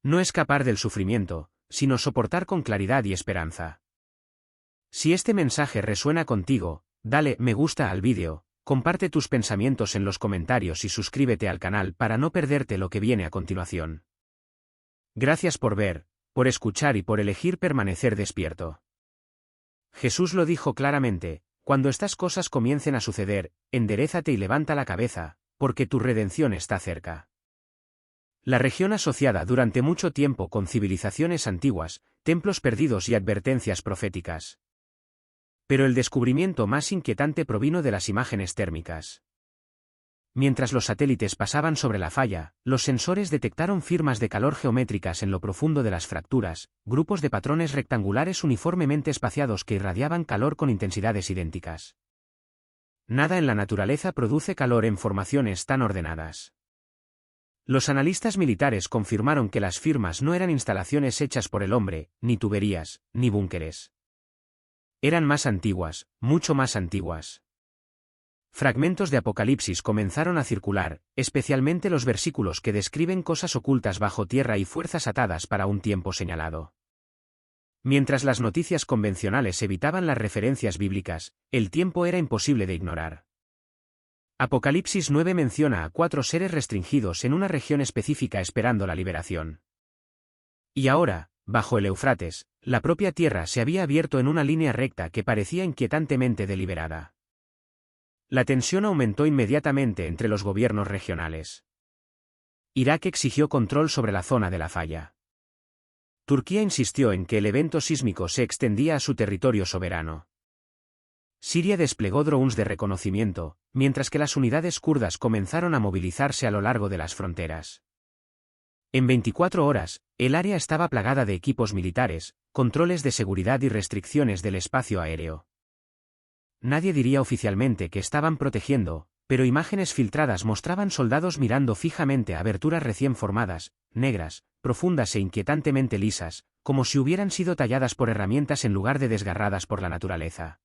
No escapar del sufrimiento, sino soportar con claridad y esperanza. Si este mensaje resuena contigo, dale me gusta al vídeo, comparte tus pensamientos en los comentarios y suscríbete al canal para no perderte lo que viene a continuación. Gracias por ver, por escuchar y por elegir permanecer despierto. Jesús lo dijo claramente: cuando estas cosas comiencen a suceder, enderézate y levanta la cabeza, porque tu redención está cerca. La región asociada durante mucho tiempo con civilizaciones antiguas, templos perdidos y advertencias proféticas. Pero el descubrimiento más inquietante provino de las imágenes térmicas. Mientras los satélites pasaban sobre la falla, los sensores detectaron firmas de calor geométricas en lo profundo de las fracturas, grupos de patrones rectangulares uniformemente espaciados que irradiaban calor con intensidades idénticas. Nada en la naturaleza produce calor en formaciones tan ordenadas. Los analistas militares confirmaron que las firmas no eran instalaciones hechas por el hombre, ni tuberías, ni búnkeres. Eran más antiguas, mucho más antiguas. Fragmentos de Apocalipsis comenzaron a circular, especialmente los versículos que describen cosas ocultas bajo tierra y fuerzas atadas para un tiempo señalado. Mientras las noticias convencionales evitaban las referencias bíblicas, el tiempo era imposible de ignorar. Apocalipsis 9 menciona a 4 seres restringidos en una región específica esperando la liberación. Y ahora, bajo el Éufrates, la propia tierra se había abierto en una línea recta que parecía inquietantemente deliberada. La tensión aumentó inmediatamente entre los gobiernos regionales. Irak exigió control sobre la zona de la falla. Turquía insistió en que el evento sísmico se extendía a su territorio soberano. Siria desplegó drones de reconocimiento, mientras que las unidades kurdas comenzaron a movilizarse a lo largo de las fronteras. En 24 horas, el área estaba plagada de equipos militares, controles de seguridad y restricciones del espacio aéreo. Nadie diría oficialmente que estaban protegiendo, pero imágenes filtradas mostraban soldados mirando fijamente a aberturas recién formadas, negras, profundas e inquietantemente lisas, como si hubieran sido talladas por herramientas en lugar de desgarradas por la naturaleza.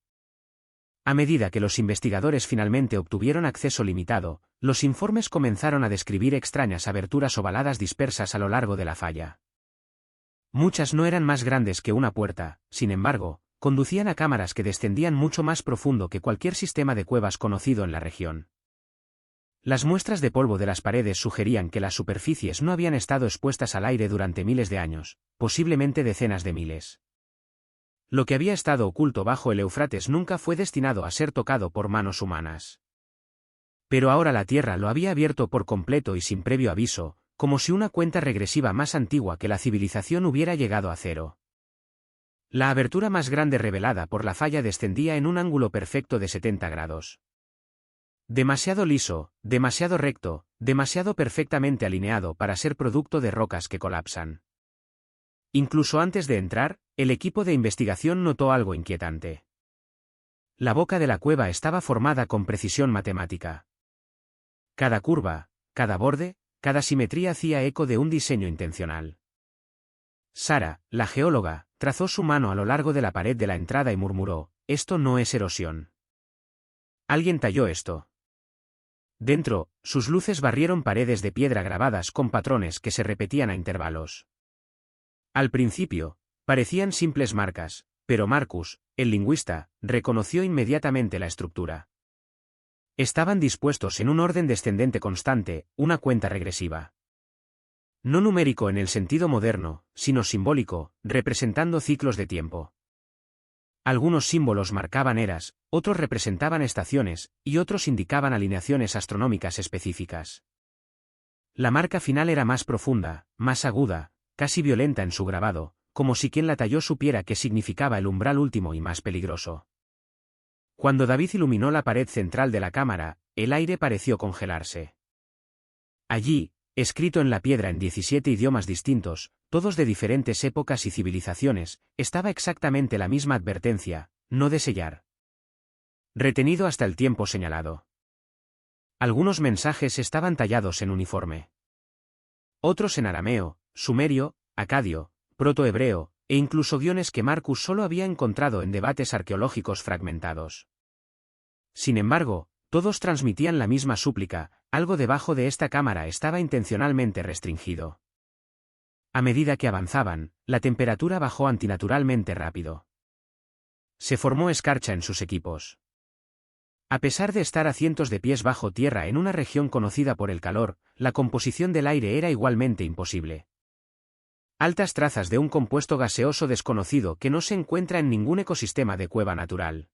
A medida que los investigadores finalmente obtuvieron acceso limitado, los informes comenzaron a describir extrañas aberturas ovaladas dispersas a lo largo de la falla. Muchas no eran más grandes que una puerta, sin embargo, conducían a cámaras que descendían mucho más profundo que cualquier sistema de cuevas conocido en la región. Las muestras de polvo de las paredes sugerían que las superficies no habían estado expuestas al aire durante miles de años, posiblemente decenas de miles. Lo que había estado oculto bajo el Éufrates nunca fue destinado a ser tocado por manos humanas. Pero ahora la Tierra lo había abierto por completo y sin previo aviso, como si una cuenta regresiva más antigua que la civilización hubiera llegado a cero. La abertura más grande revelada por la falla descendía en un ángulo perfecto de 70 grados. Demasiado liso, demasiado recto, demasiado perfectamente alineado para ser producto de rocas que colapsan. Incluso antes de entrar, el equipo de investigación notó algo inquietante. La boca de la cueva estaba formada con precisión matemática. Cada curva, cada borde, cada simetría hacía eco de un diseño intencional. Sara, la geóloga, trazó su mano a lo largo de la pared de la entrada y murmuró: «Esto no es erosión. Alguien talló esto». Dentro, sus luces barrieron paredes de piedra grabadas con patrones que se repetían a intervalos. Al principio, parecían simples marcas, pero Marcus, el lingüista, reconoció inmediatamente la estructura. Estaban dispuestos en un orden descendente constante, una cuenta regresiva. No numérico en el sentido moderno, sino simbólico, representando ciclos de tiempo. Algunos símbolos marcaban eras, otros representaban estaciones, y otros indicaban alineaciones astronómicas específicas. La marca final era más profunda, más aguda, casi violenta en su grabado, como si quien la talló supiera qué significaba el umbral último y más peligroso. Cuando David iluminó la pared central de la cámara, el aire pareció congelarse. Allí, escrito en la piedra en 17 idiomas distintos, todos de diferentes épocas y civilizaciones, estaba exactamente la misma advertencia: no de sellar. Retenido hasta el tiempo señalado. Algunos mensajes estaban tallados en uniforme. Otros en arameo, sumerio, acadio, protohebreo, e incluso guiones que Marcus solo había encontrado en debates arqueológicos fragmentados. Sin embargo, todos transmitían la misma súplica: algo debajo de esta cámara estaba intencionalmente restringido. A medida que avanzaban, la temperatura bajó antinaturalmente rápido. Se formó escarcha en sus equipos. A pesar de estar a cientos de pies bajo tierra en una región conocida por el calor, la composición del aire era igualmente imposible. Altas trazas de un compuesto gaseoso desconocido que no se encuentra en ningún ecosistema de cueva natural.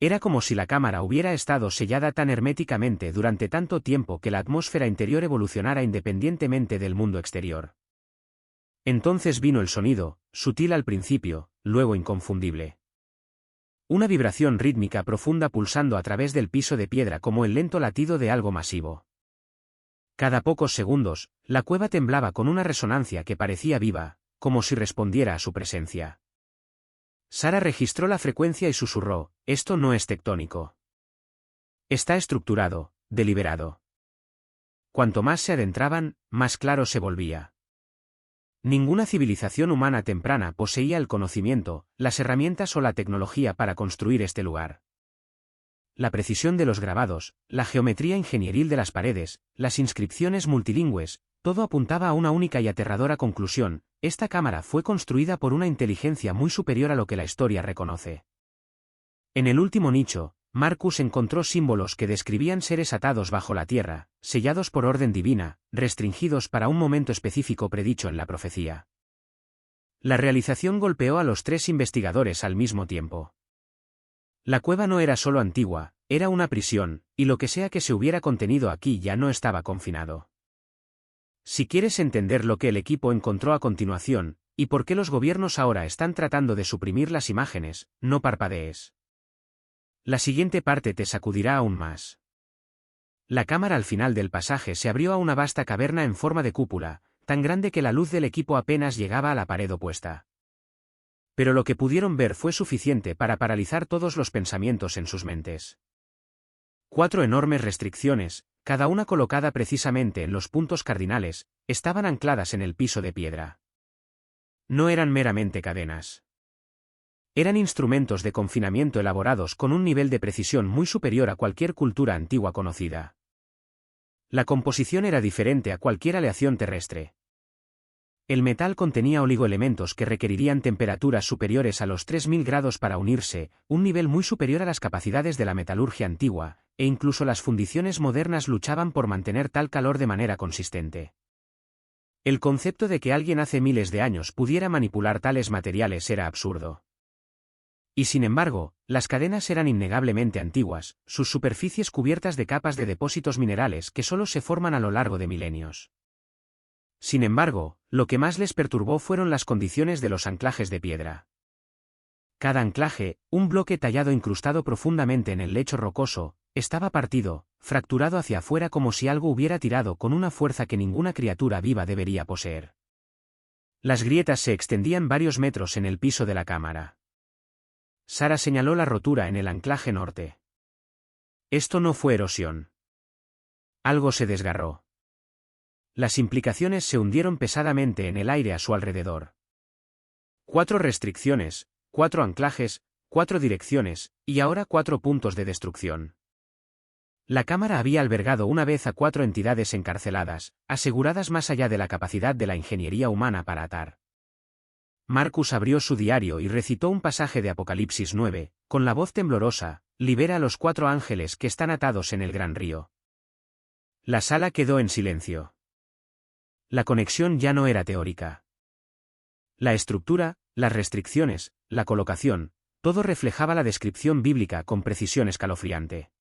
Era como si la cámara hubiera estado sellada tan herméticamente durante tanto tiempo que la atmósfera interior evolucionara independientemente del mundo exterior. Entonces vino el sonido, sutil al principio, luego inconfundible. Una vibración rítmica profunda pulsando a través del piso de piedra como el lento latido de algo masivo. Cada pocos segundos, la cueva temblaba con una resonancia que parecía viva, como si respondiera a su presencia. Sara registró la frecuencia y susurró: «Esto no es tectónico. Está estructurado, deliberado». Cuanto más se adentraban, más claro se volvía. Ninguna civilización humana temprana poseía el conocimiento, las herramientas o la tecnología para construir este lugar. La precisión de los grabados, la geometría ingenieril de las paredes, las inscripciones multilingües, todo apuntaba a una única y aterradora conclusión: esta cámara fue construida por una inteligencia muy superior a lo que la historia reconoce. En el último nicho, Marcus encontró símbolos que describían seres atados bajo la tierra, sellados por orden divina, restringidos para un momento específico predicho en la profecía. La realización golpeó a los tres investigadores al mismo tiempo. La cueva no era solo antigua, era una prisión, y lo que sea que se hubiera contenido aquí ya no estaba confinado. Si quieres entender lo que el equipo encontró a continuación, y por qué los gobiernos ahora están tratando de suprimir las imágenes, no parpadees. La siguiente parte te sacudirá aún más. La cámara al final del pasaje se abrió a una vasta caverna en forma de cúpula, tan grande que la luz del equipo apenas llegaba a la pared opuesta. Pero lo que pudieron ver fue suficiente para paralizar todos los pensamientos en sus mentes. 4 enormes restricciones, cada una colocada precisamente en los puntos cardinales, estaban ancladas en el piso de piedra. No eran meramente cadenas. Eran instrumentos de confinamiento elaborados con un nivel de precisión muy superior a cualquier cultura antigua conocida. La composición era diferente a cualquier aleación terrestre. El metal contenía oligoelementos que requerirían temperaturas superiores a los 3000 grados para unirse, un nivel muy superior a las capacidades de la metalurgia antigua, e incluso las fundiciones modernas luchaban por mantener tal calor de manera consistente. El concepto de que alguien hace miles de años pudiera manipular tales materiales era absurdo. Y sin embargo, las cadenas eran innegablemente antiguas, sus superficies cubiertas de capas de depósitos minerales que solo se forman a lo largo de milenios. Sin embargo, lo que más les perturbó fueron las condiciones de los anclajes de piedra. Cada anclaje, un bloque tallado incrustado profundamente en el lecho rocoso, estaba partido, fracturado hacia afuera como si algo hubiera tirado con una fuerza que ninguna criatura viva debería poseer. Las grietas se extendían varios metros en el piso de la cámara. Sara señaló la rotura en el anclaje norte. Esto no fue erosión. Algo se desgarró. Las implicaciones se hundieron pesadamente en el aire a su alrededor. 4 restricciones, 4 anclajes, 4 direcciones, y ahora 4 puntos de destrucción. La cámara había albergado una vez a 4 entidades encarceladas, aseguradas más allá de la capacidad de la ingeniería humana para atar. Marcus abrió su diario y recitó un pasaje de Apocalipsis 9, con la voz temblorosa: libera a los 4 ángeles que están atados en el gran río. La sala quedó en silencio. La conexión ya no era teórica. La estructura, las restricciones, la colocación, todo reflejaba la descripción bíblica con precisión escalofriante.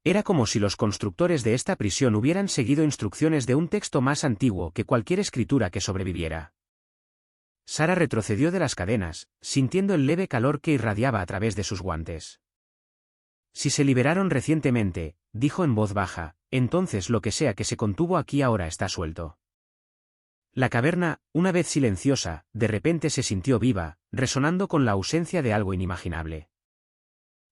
Era como si los constructores de esta prisión hubieran seguido instrucciones de un texto más antiguo que cualquier escritura que sobreviviera. Sara retrocedió de las cadenas, sintiendo el leve calor que irradiaba a través de sus guantes. Si se liberaron recientemente, dijo en voz baja, entonces lo que sea que se contuvo aquí ahora está suelto. La caverna, una vez silenciosa, de repente se sintió viva, resonando con la ausencia de algo inimaginable.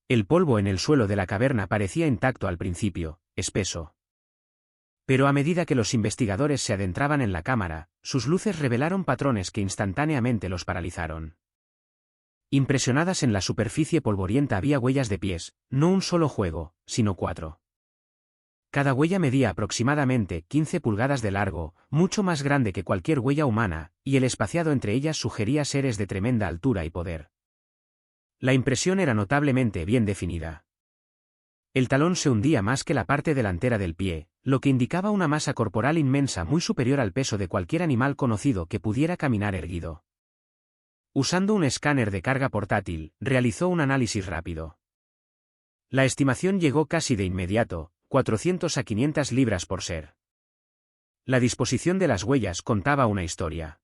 El polvo en el suelo de la caverna parecía intacto al principio, espeso. Pero a medida que los investigadores se adentraban en la cámara, sus luces revelaron patrones que instantáneamente los paralizaron. Impresionadas en la superficie polvorienta había huellas de pies, no un solo juego, sino 4. Cada huella medía aproximadamente 15 pulgadas de largo, mucho más grande que cualquier huella humana, y el espaciado entre ellas sugería seres de tremenda altura y poder. La impresión era notablemente bien definida. El talón se hundía más que la parte delantera del pie, lo que indicaba una masa corporal inmensa muy superior al peso de cualquier animal conocido que pudiera caminar erguido. Usando un escáner de carga portátil, realizó un análisis rápido. La estimación llegó casi de inmediato: 400 a 500 libras por ser. La disposición de las huellas contaba una historia.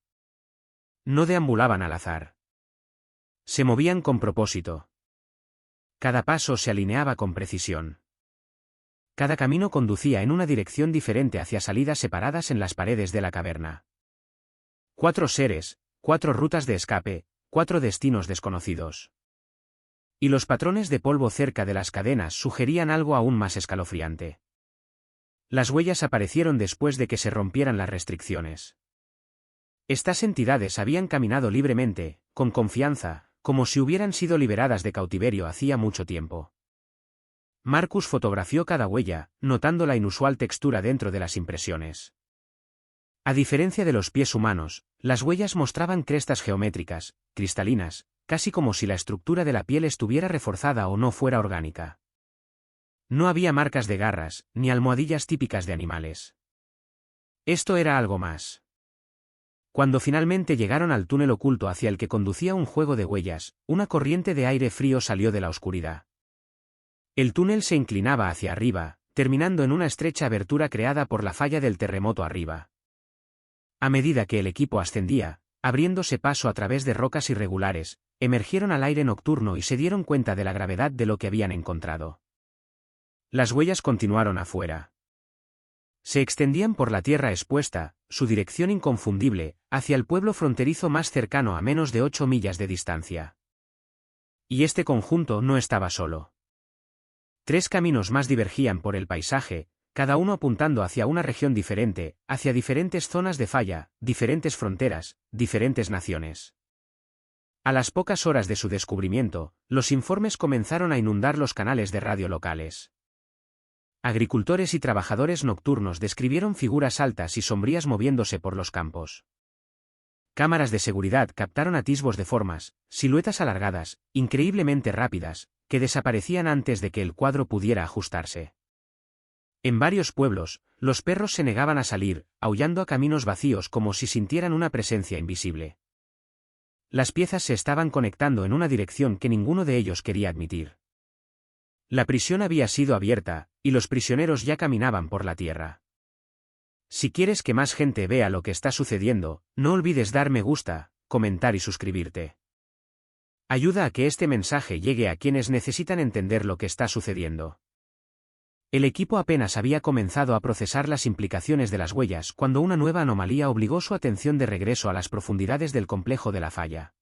No deambulaban al azar. Se movían con propósito. Cada paso se alineaba con precisión. Cada camino conducía en una dirección diferente hacia salidas separadas en las paredes de la caverna. 4 seres, 4 rutas de escape, 4 destinos desconocidos. Y los patrones de polvo cerca de las cadenas sugerían algo aún más escalofriante. Las huellas aparecieron después de que se rompieran las restricciones. Estas entidades habían caminado libremente, con confianza, como si hubieran sido liberadas de cautiverio hacía mucho tiempo. Marcus fotografió cada huella, notando la inusual textura dentro de las impresiones. A diferencia de los pies humanos, las huellas mostraban crestas geométricas, cristalinas, casi como si la estructura de la piel estuviera reforzada o no fuera orgánica. No había marcas de garras, ni almohadillas típicas de animales. Esto era algo más. Cuando finalmente llegaron al túnel oculto hacia el que conducía un juego de huellas, una corriente de aire frío salió de la oscuridad. El túnel se inclinaba hacia arriba, terminando en una estrecha abertura creada por la falla del terremoto arriba. A medida que el equipo ascendía, abriéndose paso a través de rocas irregulares, emergieron al aire nocturno y se dieron cuenta de la gravedad de lo que habían encontrado. Las huellas continuaron afuera. Se extendían por la tierra expuesta, su dirección inconfundible, hacia el pueblo fronterizo más cercano a menos de 8 millas de distancia. Y este conjunto no estaba solo. 3 caminos más divergían por el paisaje, cada uno apuntando hacia una región diferente, hacia diferentes zonas de falla, diferentes fronteras, diferentes naciones. A las pocas horas de su descubrimiento, los informes comenzaron a inundar los canales de radio locales. Agricultores y trabajadores nocturnos describieron figuras altas y sombrías moviéndose por los campos. Cámaras de seguridad captaron atisbos de formas, siluetas alargadas, increíblemente rápidas, que desaparecían antes de que el cuadro pudiera ajustarse. En varios pueblos, los perros se negaban a salir, aullando a caminos vacíos como si sintieran una presencia invisible. Las piezas se estaban conectando en una dirección que ninguno de ellos quería admitir. La prisión había sido abierta, y los prisioneros ya caminaban por la tierra. Si quieres que más gente vea lo que está sucediendo, no olvides dar me gusta, comentar y suscribirte. Ayuda a que este mensaje llegue a quienes necesitan entender lo que está sucediendo. El equipo apenas había comenzado a procesar las implicaciones de las huellas cuando una nueva anomalía obligó su atención de regreso a las profundidades del complejo de la falla.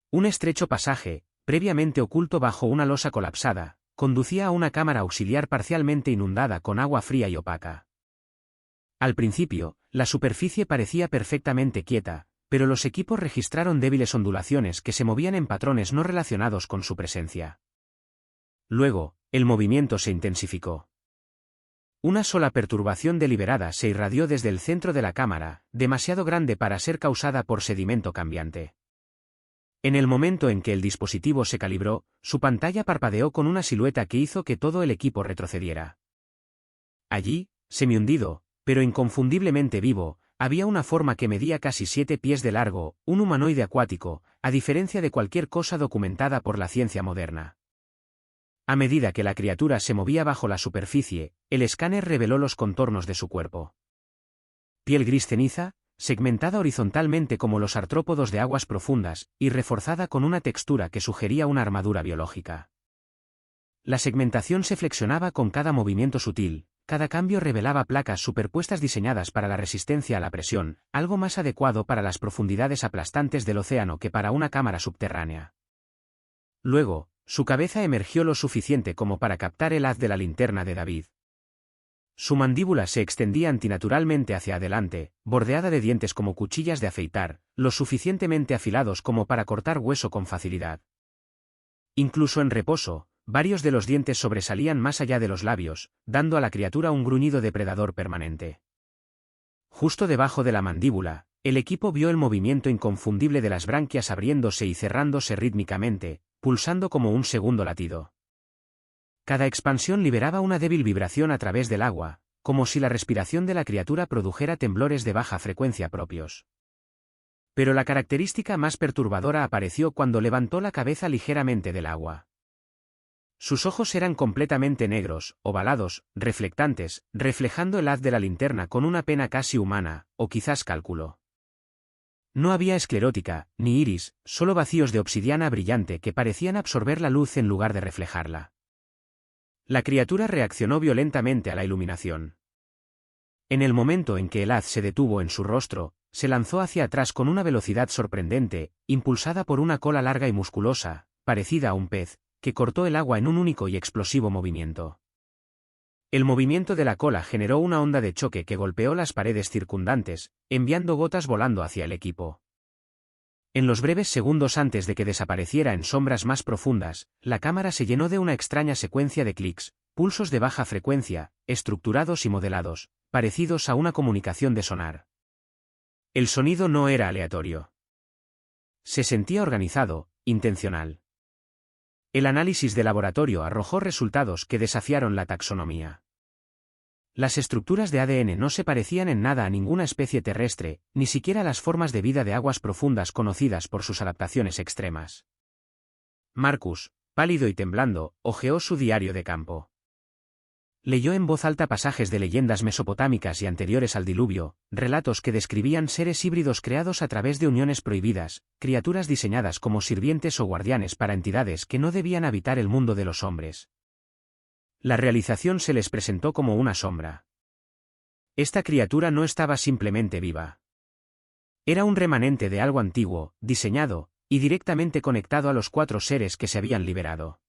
Un estrecho pasaje, previamente oculto bajo una losa colapsada, conducía a una cámara auxiliar parcialmente inundada con agua fría y opaca. Al principio, la superficie parecía perfectamente quieta, pero los equipos registraron débiles ondulaciones que se movían en patrones no relacionados con su presencia. Luego, el movimiento se intensificó. Una sola perturbación deliberada se irradió desde el centro de la cámara, demasiado grande para ser causada por sedimento cambiante. En el momento en que el dispositivo se calibró, su pantalla parpadeó con una silueta que hizo que todo el equipo retrocediera. Allí, semihundido, pero inconfundiblemente vivo, había una forma que medía casi 7 pies de largo, un humanoide acuático, a diferencia de cualquier cosa documentada por la ciencia moderna. A medida que la criatura se movía bajo la superficie, el escáner reveló los contornos de su cuerpo. Piel gris ceniza, segmentada horizontalmente como los artrópodos de aguas profundas, y reforzada con una textura que sugería una armadura biológica. La segmentación se flexionaba con cada movimiento sutil, cada cambio revelaba placas superpuestas diseñadas para la resistencia a la presión, algo más adecuado para las profundidades aplastantes del océano que para una cámara subterránea. Luego, su cabeza emergió lo suficiente como para captar el haz de la linterna de David. Su mandíbula se extendía antinaturalmente hacia adelante, bordeada de dientes como cuchillas de afeitar, lo suficientemente afilados como para cortar hueso con facilidad. Incluso en reposo, varios de los dientes sobresalían más allá de los labios, dando a la criatura un gruñido depredador permanente. Justo debajo de la mandíbula, el equipo vio el movimiento inconfundible de las branquias abriéndose y cerrándose rítmicamente, pulsando como un segundo latido. Cada expansión liberaba una débil vibración a través del agua, como si la respiración de la criatura produjera temblores de baja frecuencia propios. Pero la característica más perturbadora apareció cuando levantó la cabeza ligeramente del agua. Sus ojos eran completamente negros, ovalados, reflectantes, reflejando el haz de la linterna con una pena casi humana, o quizás cálculo. No había esclerótica, ni iris, solo vacíos de obsidiana brillante que parecían absorber la luz en lugar de reflejarla. La criatura reaccionó violentamente a la iluminación. En el momento en que el haz se detuvo en su rostro, se lanzó hacia atrás con una velocidad sorprendente, impulsada por una cola larga y musculosa, parecida a un pez, que cortó el agua en un único y explosivo movimiento. El movimiento de la cola generó una onda de choque que golpeó las paredes circundantes, enviando gotas volando hacia el equipo. En los breves segundos antes de que desapareciera en sombras más profundas, la cámara se llenó de una extraña secuencia de clics, pulsos de baja frecuencia, estructurados y modelados, parecidos a una comunicación de sonar. El sonido no era aleatorio. Se sentía organizado, intencional. El análisis de laboratorio arrojó resultados que desafiaron la taxonomía. Las estructuras de ADN no se parecían en nada a ninguna especie terrestre, ni siquiera a las formas de vida de aguas profundas conocidas por sus adaptaciones extremas. Marcus, pálido y temblando, hojeó su diario de campo. Leyó en voz alta pasajes de leyendas mesopotámicas y anteriores al diluvio, relatos que describían seres híbridos creados a través de uniones prohibidas, criaturas diseñadas como sirvientes o guardianes para entidades que no debían habitar el mundo de los hombres. La realización se les presentó como una sombra. Esta criatura no estaba simplemente viva. Era un remanente de algo antiguo, diseñado, y directamente conectado a los 4 seres que se habían liberado.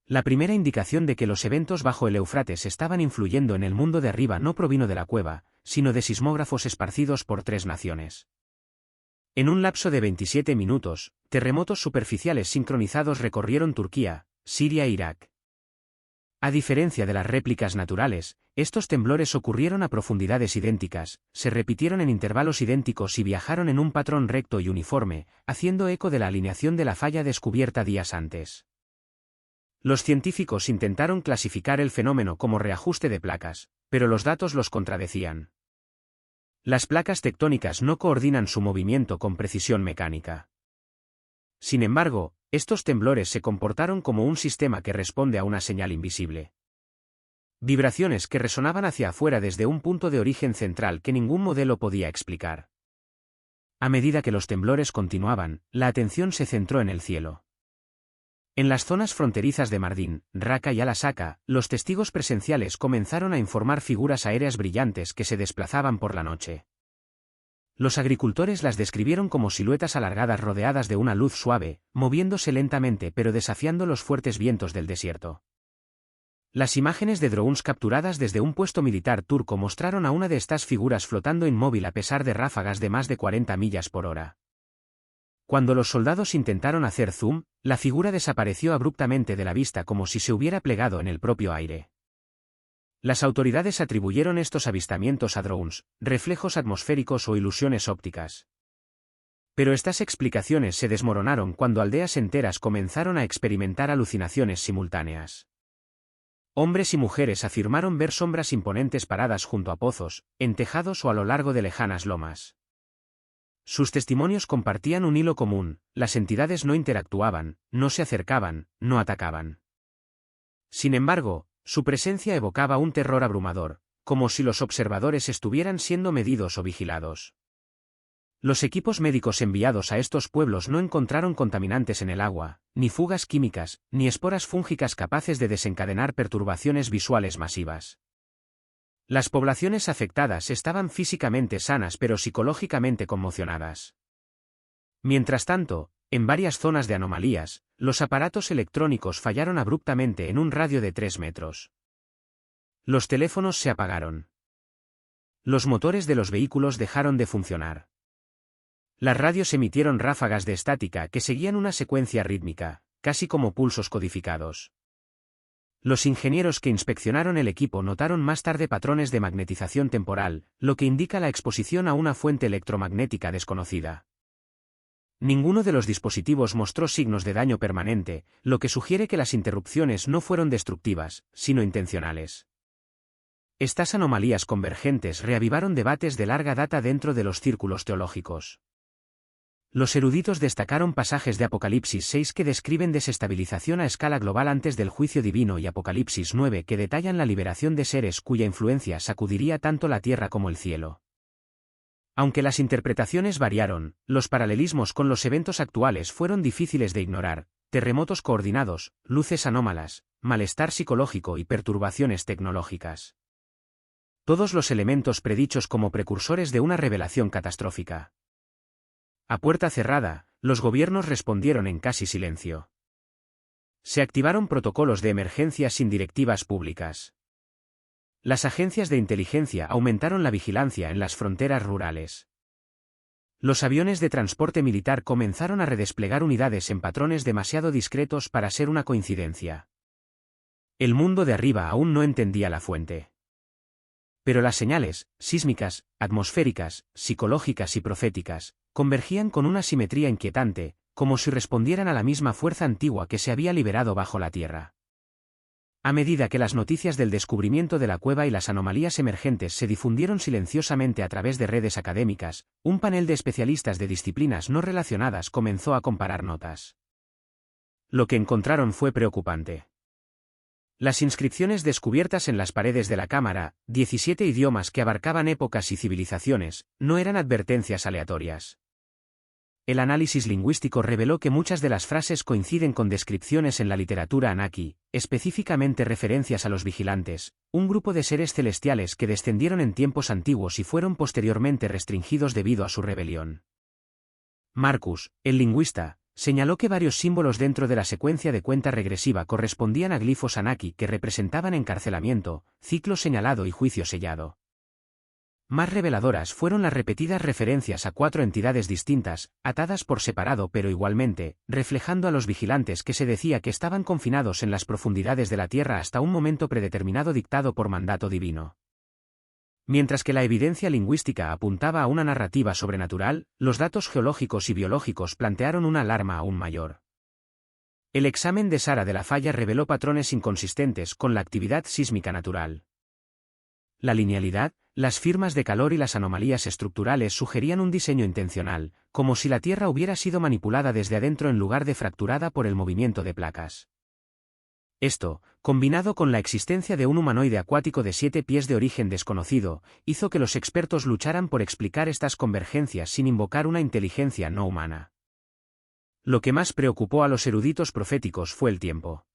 La primera indicación de que los eventos bajo el Éufrates estaban influyendo en el mundo de arriba no provino de la cueva, sino de sismógrafos esparcidos por 3 naciones. En un lapso de 27 minutos, terremotos superficiales sincronizados recorrieron Turquía, Siria e Irak. A diferencia de las réplicas naturales, estos temblores ocurrieron a profundidades idénticas, se repitieron en intervalos idénticos y viajaron en un patrón recto y uniforme, haciendo eco de la alineación de la falla descubierta días antes. Los científicos intentaron clasificar el fenómeno como reajuste de placas, pero los datos los contradecían. Las placas tectónicas no coordinan su movimiento con precisión mecánica. Sin embargo, estos temblores se comportaron como un sistema que responde a una señal invisible. Vibraciones que resonaban hacia afuera desde un punto de origen central que ningún modelo podía explicar. A medida que los temblores continuaban, la atención se centró en el cielo. En las zonas fronterizas de Mardin, Raqqa y Al-Hasaka, los testigos presenciales comenzaron a informar figuras aéreas brillantes que se desplazaban por la noche. Los agricultores las describieron como siluetas alargadas rodeadas de una luz suave, moviéndose lentamente pero desafiando los fuertes vientos del desierto. Las imágenes de drones capturadas desde un puesto militar turco mostraron a una de estas figuras flotando inmóvil a pesar de ráfagas de más de 40 millas por hora. Cuando los soldados intentaron hacer zoom, la figura desapareció abruptamente de la vista como si se hubiera plegado en el propio aire. Las autoridades atribuyeron estos avistamientos a drones, reflejos atmosféricos o ilusiones ópticas. Pero estas explicaciones se desmoronaron cuando aldeas enteras comenzaron a experimentar alucinaciones simultáneas. Hombres y mujeres afirmaron ver sombras imponentes paradas junto a pozos, en tejados o a lo largo de lejanas lomas. Sus testimonios compartían un hilo común: las entidades no interactuaban, no se acercaban, no atacaban. Sin embargo, su presencia evocaba un terror abrumador, como si los observadores estuvieran siendo medidos o vigilados. Los equipos médicos enviados a estos pueblos no encontraron contaminantes en el agua, ni fugas químicas, ni esporas fúngicas capaces de desencadenar perturbaciones visuales masivas. Las poblaciones afectadas estaban físicamente sanas pero psicológicamente conmocionadas. Mientras tanto, en varias zonas de anomalías, los aparatos electrónicos fallaron abruptamente en un radio de 3 metros. Los teléfonos se apagaron. Los motores de los vehículos dejaron de funcionar. Las radios emitieron ráfagas de estática que seguían una secuencia rítmica, casi como pulsos codificados. Los ingenieros que inspeccionaron el equipo notaron más tarde patrones de magnetización temporal, lo que indica la exposición a una fuente electromagnética desconocida. Ninguno de los dispositivos mostró signos de daño permanente, lo que sugiere que las interrupciones no fueron destructivas, sino intencionales. Estas anomalías convergentes reavivaron debates de larga data dentro de los círculos teológicos. Los eruditos destacaron pasajes de Apocalipsis 6 que describen desestabilización a escala global antes del juicio divino y Apocalipsis 9 que detallan la liberación de seres cuya influencia sacudiría tanto la tierra como el cielo. Aunque las interpretaciones variaron, los paralelismos con los eventos actuales fueron difíciles de ignorar: terremotos coordinados, luces anómalas, malestar psicológico y perturbaciones tecnológicas. Todos los elementos predichos como precursores de una revelación catastrófica. A puerta cerrada, los gobiernos respondieron en casi silencio. Se activaron protocolos de emergencia sin directivas públicas. Las agencias de inteligencia aumentaron la vigilancia en las fronteras rurales. Los aviones de transporte militar comenzaron a redesplegar unidades en patrones demasiado discretos para ser una coincidencia. El mundo de arriba aún no entendía la fuente. Pero las señales, sísmicas, atmosféricas, psicológicas y proféticas, convergían con una simetría inquietante, como si respondieran a la misma fuerza antigua que se había liberado bajo la tierra. A medida que las noticias del descubrimiento de la cueva y las anomalías emergentes se difundieron silenciosamente a través de redes académicas, un panel de especialistas de disciplinas no relacionadas comenzó a comparar notas. Lo que encontraron fue preocupante. Las inscripciones descubiertas en las paredes de la cámara, 17 idiomas que abarcaban épocas y civilizaciones, no eran advertencias aleatorias. El análisis lingüístico reveló que muchas de las frases coinciden con descripciones en la literatura Anunnaki, específicamente referencias a los vigilantes, un grupo de seres celestiales que descendieron en tiempos antiguos y fueron posteriormente restringidos debido a su rebelión. Marcus, el lingüista, señaló que varios símbolos dentro de la secuencia de cuenta regresiva correspondían a glifos Anunnaki que representaban encarcelamiento, ciclo señalado y juicio sellado. Más reveladoras fueron las repetidas referencias a 4 entidades distintas, atadas por separado pero igualmente, reflejando a los vigilantes que se decía que estaban confinados en las profundidades de la Tierra hasta un momento predeterminado dictado por mandato divino. Mientras que la evidencia lingüística apuntaba a una narrativa sobrenatural, los datos geológicos y biológicos plantearon una alarma aún mayor. El examen de Sara de la falla reveló patrones inconsistentes con la actividad sísmica natural. La linealidad, las firmas de calor y las anomalías estructurales sugerían un diseño intencional, como si la Tierra hubiera sido manipulada desde adentro en lugar de fracturada por el movimiento de placas. Esto, combinado con la existencia de un humanoide acuático de 7 pies de origen desconocido, hizo que los expertos lucharan por explicar estas convergencias sin invocar una inteligencia no humana. Lo que más preocupó a los eruditos proféticos fue el tiempo.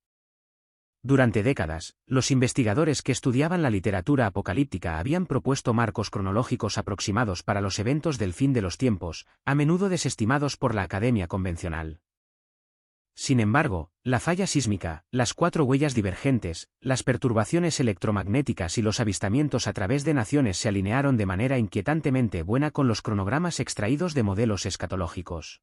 Durante décadas, los investigadores que estudiaban la literatura apocalíptica habían propuesto marcos cronológicos aproximados para los eventos del fin de los tiempos, a menudo desestimados por la academia convencional. Sin embargo, la falla sísmica, las 4 huellas divergentes, las perturbaciones electromagnéticas y los avistamientos a través de naciones se alinearon de manera inquietantemente buena con los cronogramas extraídos de modelos escatológicos.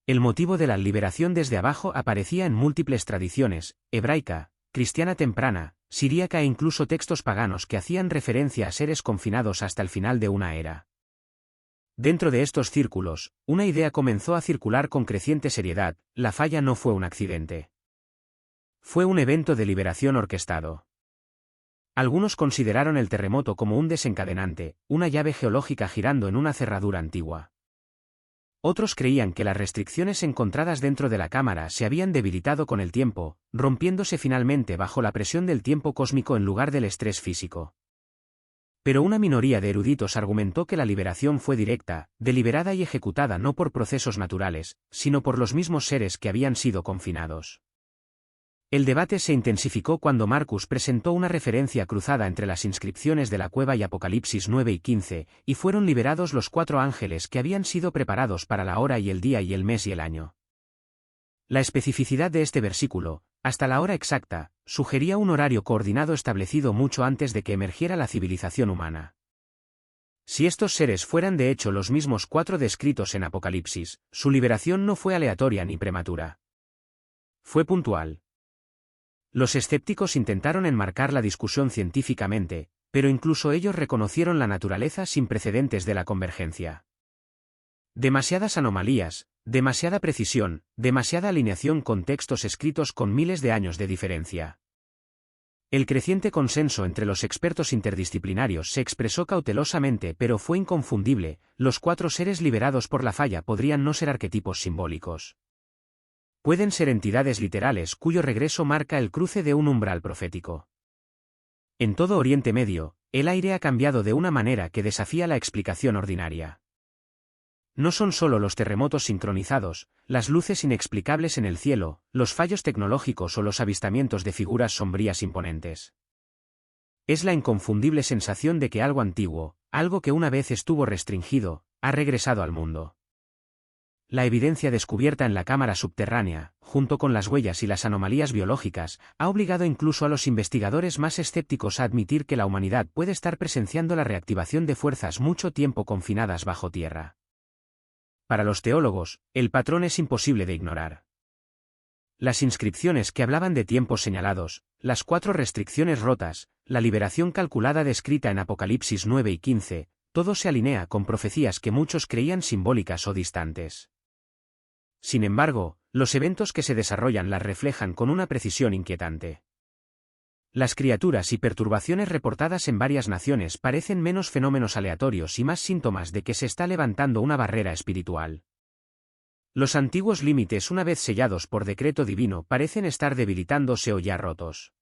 El motivo de la liberación desde abajo aparecía en múltiples tradiciones, hebraica, cristiana temprana, siríaca e incluso textos paganos que hacían referencia a seres confinados hasta el final de una era. Dentro de estos círculos, una idea comenzó a circular con creciente seriedad: la falla no fue un accidente. Fue un evento de liberación orquestado. Algunos consideraron el terremoto como un desencadenante, una llave geológica girando en una cerradura antigua. Otros creían que las restricciones encontradas dentro de la cámara se habían debilitado con el tiempo, rompiéndose finalmente bajo la presión del tiempo cósmico en lugar del estrés físico. Pero una minoría de eruditos argumentó que la liberación fue directa, deliberada y ejecutada no por procesos naturales, sino por los mismos seres que habían sido confinados. El debate se intensificó cuando Marcus presentó una referencia cruzada entre las inscripciones de la cueva y Apocalipsis 9 y 15, y fueron liberados los 4 ángeles que habían sido preparados para la hora y el día y el mes y el año. La especificidad de este versículo, hasta la hora exacta, sugería un horario coordinado establecido mucho antes de que emergiera la civilización humana. Si estos seres fueran de hecho los mismos 4 descritos en Apocalipsis, su liberación no fue aleatoria ni prematura. Fue puntual. Los escépticos intentaron enmarcar la discusión científicamente, pero incluso ellos reconocieron la naturaleza sin precedentes de la convergencia. Demasiadas anomalías, demasiada precisión, demasiada alineación con textos escritos con miles de años de diferencia. El creciente consenso entre los expertos interdisciplinarios se expresó cautelosamente pero fue inconfundible: los 4 seres liberados por la falla podrían no ser arquetipos simbólicos. Pueden ser entidades literales cuyo regreso marca el cruce de un umbral profético. En todo Oriente Medio, el aire ha cambiado de una manera que desafía la explicación ordinaria. No son solo los terremotos sincronizados, las luces inexplicables en el cielo, los fallos tecnológicos o los avistamientos de figuras sombrías imponentes. Es la inconfundible sensación de que algo antiguo, algo que una vez estuvo restringido, ha regresado al mundo. La evidencia descubierta en la cámara subterránea, junto con las huellas y las anomalías biológicas, ha obligado incluso a los investigadores más escépticos a admitir que la humanidad puede estar presenciando la reactivación de fuerzas mucho tiempo confinadas bajo tierra. Para los teólogos, el patrón es imposible de ignorar. Las inscripciones que hablaban de tiempos señalados, las 4 restricciones rotas, la liberación calculada descrita en Apocalipsis 9 y 15, todo se alinea con profecías que muchos creían simbólicas o distantes. Sin embargo, los eventos que se desarrollan las reflejan con una precisión inquietante. Las criaturas y perturbaciones reportadas en varias naciones parecen menos fenómenos aleatorios y más síntomas de que se está levantando una barrera espiritual. Los antiguos límites, una vez sellados por decreto divino, parecen estar debilitándose o ya rotos.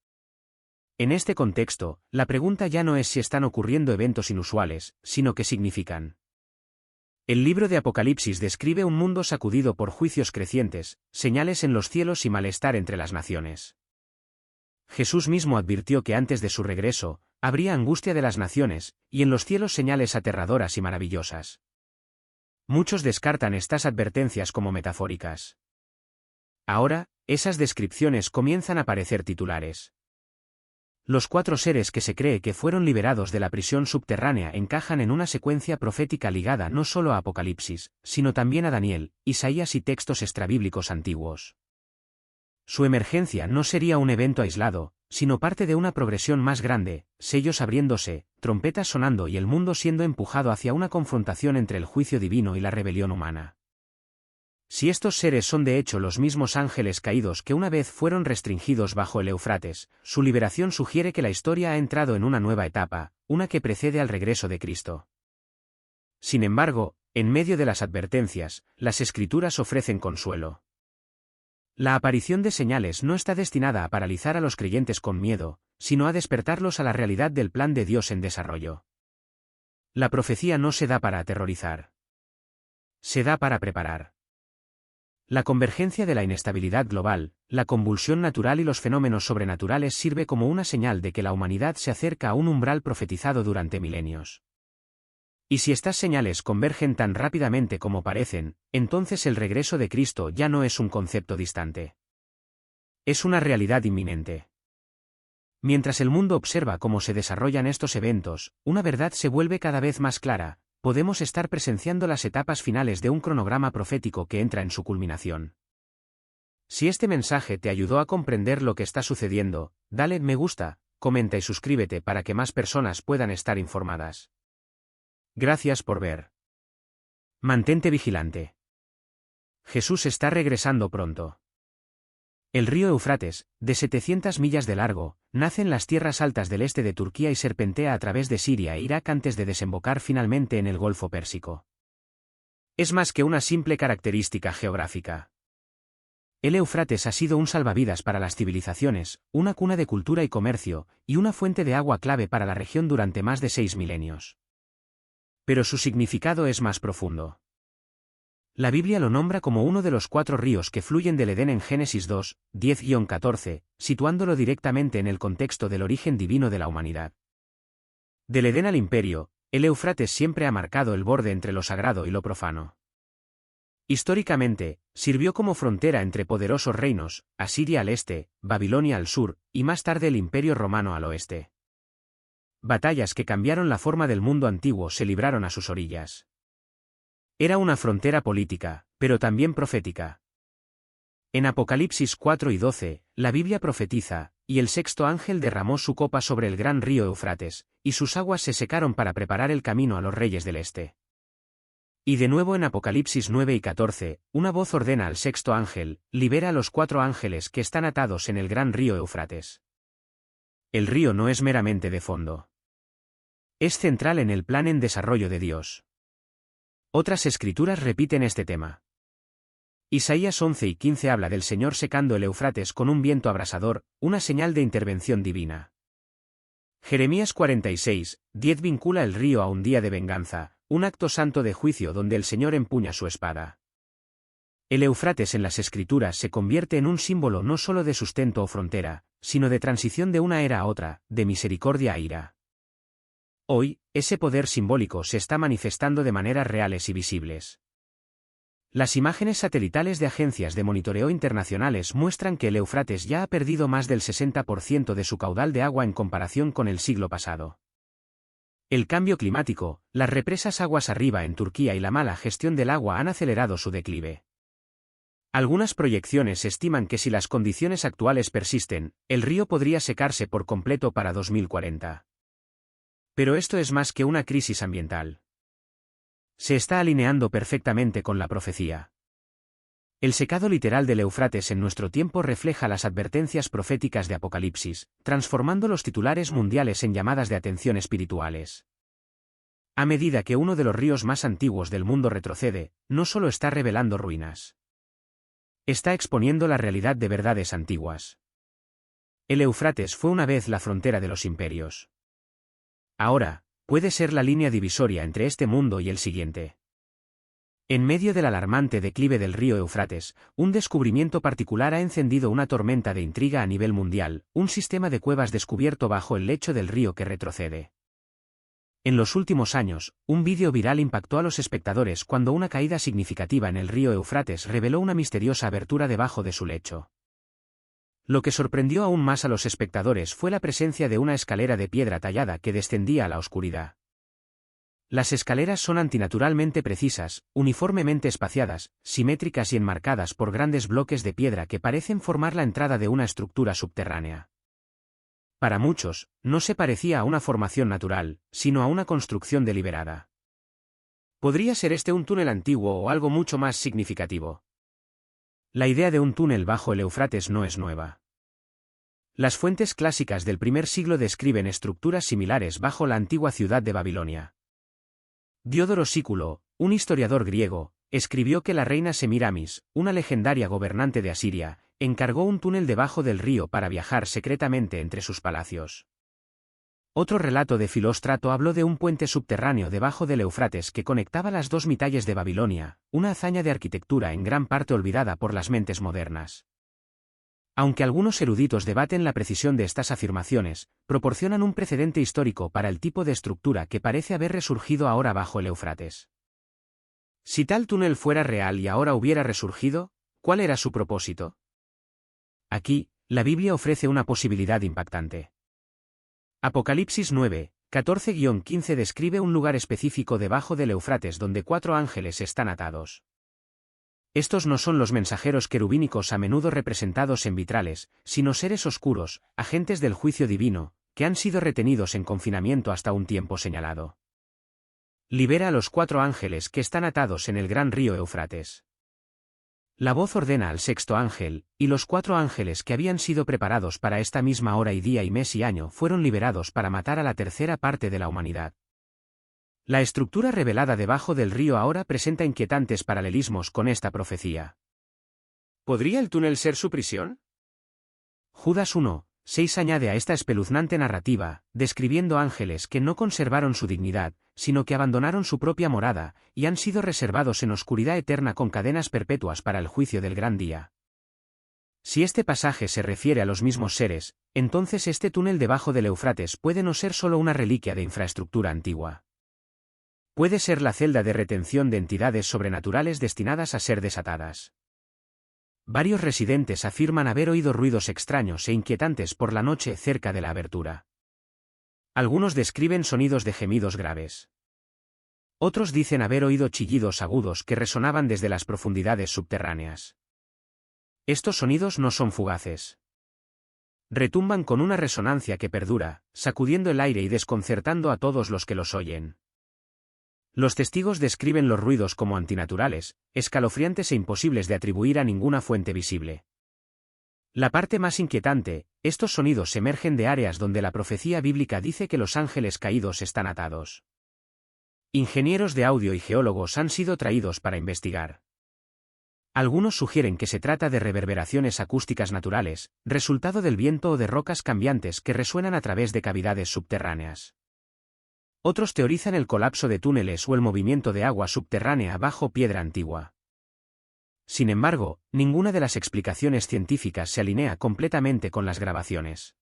En este contexto, la pregunta ya no es si están ocurriendo eventos inusuales, sino qué significan. El libro de Apocalipsis describe un mundo sacudido por juicios crecientes, señales en los cielos y malestar entre las naciones. Jesús mismo advirtió que antes de su regreso, habría angustia de las naciones, y en los cielos señales aterradoras y maravillosas. Muchos descartan estas advertencias como metafóricas. Ahora, esas descripciones comienzan a parecer titulares. Los 4 seres que se cree que fueron liberados de la prisión subterránea encajan en una secuencia profética ligada no solo a Apocalipsis, sino también a Daniel, Isaías y textos extrabíblicos antiguos. Su emergencia no sería un evento aislado, sino parte de una progresión más grande, sellos abriéndose, trompetas sonando y el mundo siendo empujado hacia una confrontación entre el juicio divino y la rebelión humana. Si estos seres son de hecho los mismos ángeles caídos que una vez fueron restringidos bajo el Éufrates, su liberación sugiere que la historia ha entrado en una nueva etapa, una que precede al regreso de Cristo. Sin embargo, en medio de las advertencias, las Escrituras ofrecen consuelo. La aparición de señales no está destinada a paralizar a los creyentes con miedo, sino a despertarlos a la realidad del plan de Dios en desarrollo. La profecía no se da para aterrorizar. Se da para preparar. La convergencia de la inestabilidad global, la convulsión natural y los fenómenos sobrenaturales sirve como una señal de que la humanidad se acerca a un umbral profetizado durante milenios. Y si estas señales convergen tan rápidamente como parecen, entonces el regreso de Cristo ya no es un concepto distante. Es una realidad inminente. Mientras el mundo observa cómo se desarrollan estos eventos, una verdad se vuelve cada vez más clara: podemos estar presenciando las etapas finales de un cronograma profético que entra en su culminación. Si este mensaje te ayudó a comprender lo que está sucediendo, dale me gusta, comenta y suscríbete para que más personas puedan estar informadas. Gracias por ver. Mantente vigilante. Jesús está regresando pronto. El río Éufrates, de 700 millas de largo, nace en las tierras altas del este de Turquía y serpentea a través de Siria e Irak antes de desembocar finalmente en el Golfo Pérsico. Es más que una simple característica geográfica. El Éufrates ha sido un salvavidas para las civilizaciones, una cuna de cultura y comercio, y una fuente de agua clave para la región durante más de 6 milenios. Pero su significado es más profundo. La Biblia lo nombra como uno de los 4 ríos que fluyen del Edén en Génesis 2, 10-14, situándolo directamente en el contexto del origen divino de la humanidad. Del Edén al imperio, el Éufrates siempre ha marcado el borde entre lo sagrado y lo profano. Históricamente, sirvió como frontera entre poderosos reinos, Asiria al este, Babilonia al sur, y más tarde el Imperio Romano al oeste. Batallas que cambiaron la forma del mundo antiguo se libraron a sus orillas. Era una frontera política, pero también profética. En Apocalipsis 4 y 12, la Biblia profetiza: y el sexto ángel derramó su copa sobre el gran río Éufrates, y sus aguas se secaron para preparar el camino a los reyes del este. Y de nuevo en Apocalipsis 9 y 14, una voz ordena al sexto ángel: libera a los 4 ángeles que están atados en el gran río Éufrates. El río no es meramente de fondo. Es central en el plan en desarrollo de Dios. Otras escrituras repiten este tema. Isaías 11 y 15 habla del Señor secando el Éufrates con un viento abrasador, una señal de intervención divina. Jeremías 46, 10 vincula el río a un día de venganza, un acto santo de juicio donde el Señor empuña su espada. El Éufrates en las escrituras se convierte en un símbolo no solo de sustento o frontera, sino de transición de una era a otra, de misericordia a ira. Hoy, ese poder simbólico se está manifestando de maneras reales y visibles. Las imágenes satelitales de agencias de monitoreo internacionales muestran que el Éufrates ya ha perdido más del 60% de su caudal de agua en comparación con el siglo pasado. El cambio climático, las represas aguas arriba en Turquía y la mala gestión del agua han acelerado su declive. Algunas proyecciones estiman que si las condiciones actuales persisten, el río podría secarse por completo para 2040. Pero esto es más que una crisis ambiental. Se está alineando perfectamente con la profecía. El secado literal del Éufrates en nuestro tiempo refleja las advertencias proféticas de Apocalipsis, transformando los titulares mundiales en llamadas de atención espirituales. A medida que uno de los ríos más antiguos del mundo retrocede, no solo está revelando ruinas. Está exponiendo la realidad de verdades antiguas. El Éufrates fue una vez la frontera de los imperios. Ahora, puede ser la línea divisoria entre este mundo y el siguiente. En medio del alarmante declive del río Éufrates, un descubrimiento particular ha encendido una tormenta de intriga a nivel mundial, un sistema de cuevas descubierto bajo el lecho del río que retrocede. En los últimos años, un vídeo viral impactó a los espectadores cuando una caída significativa en el río Éufrates reveló una misteriosa abertura debajo de su lecho. Lo que sorprendió aún más a los espectadores fue la presencia de una escalera de piedra tallada que descendía a la oscuridad. Las escaleras son antinaturalmente precisas, uniformemente espaciadas, simétricas y enmarcadas por grandes bloques de piedra que parecen formar la entrada de una estructura subterránea. Para muchos, no se parecía a una formación natural, sino a una construcción deliberada. ¿Podría ser este un túnel antiguo o algo mucho más significativo? La idea de un túnel bajo el Éufrates no es nueva. Las fuentes clásicas del primer siglo describen estructuras similares bajo la antigua ciudad de Babilonia. Diodoro Sículo, un historiador griego, escribió que la reina Semiramis, una legendaria gobernante de Asiria, encargó un túnel debajo del río para viajar secretamente entre sus palacios. Otro relato de Filóstrato habló de un puente subterráneo debajo del Éufrates que conectaba las dos mitades de Babilonia, una hazaña de arquitectura en gran parte olvidada por las mentes modernas. Aunque algunos eruditos debaten la precisión de estas afirmaciones, proporcionan un precedente histórico para el tipo de estructura que parece haber resurgido ahora bajo el Éufrates. Si tal túnel fuera real y ahora hubiera resurgido, ¿cuál era su propósito? Aquí, la Biblia ofrece una posibilidad impactante. Apocalipsis 9, 14-15 describe un lugar específico debajo del Éufrates donde 4 ángeles están atados. Estos no son los mensajeros querubínicos a menudo representados en vitrales, sino seres oscuros, agentes del juicio divino, que han sido retenidos en confinamiento hasta un tiempo señalado. Libera a los 4 ángeles que están atados en el gran río Éufrates. La voz ordena al sexto ángel, y los 4 ángeles que habían sido preparados para esta misma hora y día y mes y año fueron liberados para matar a la tercera parte de la humanidad. La estructura revelada debajo del río ahora presenta inquietantes paralelismos con esta profecía. ¿Podría el túnel ser su prisión? Judas 1:6 añade a esta espeluznante narrativa, describiendo ángeles que no conservaron su dignidad, sino que abandonaron su propia morada, y han sido reservados en oscuridad eterna con cadenas perpetuas para el juicio del gran día. Si este pasaje se refiere a los mismos seres, entonces este túnel debajo del Éufrates puede no ser solo una reliquia de infraestructura antigua. Puede ser la celda de retención de entidades sobrenaturales destinadas a ser desatadas. Varios residentes afirman haber oído ruidos extraños e inquietantes por la noche cerca de la abertura. Algunos describen sonidos de gemidos graves. Otros dicen haber oído chillidos agudos que resonaban desde las profundidades subterráneas. Estos sonidos no son fugaces. Retumban con una resonancia que perdura, sacudiendo el aire y desconcertando a todos los que los oyen. Los testigos describen los ruidos como antinaturales, escalofriantes e imposibles de atribuir a ninguna fuente visible. La parte más inquietante, estos sonidos emergen de áreas donde la profecía bíblica dice que los ángeles caídos están atados. Ingenieros de audio y geólogos han sido traídos para investigar. Algunos sugieren que se trata de reverberaciones acústicas naturales, resultado del viento o de rocas cambiantes que resuenan a través de cavidades subterráneas. Otros teorizan el colapso de túneles o el movimiento de agua subterránea bajo piedra antigua. Sin embargo, ninguna de las explicaciones científicas se alinea completamente con las grabaciones.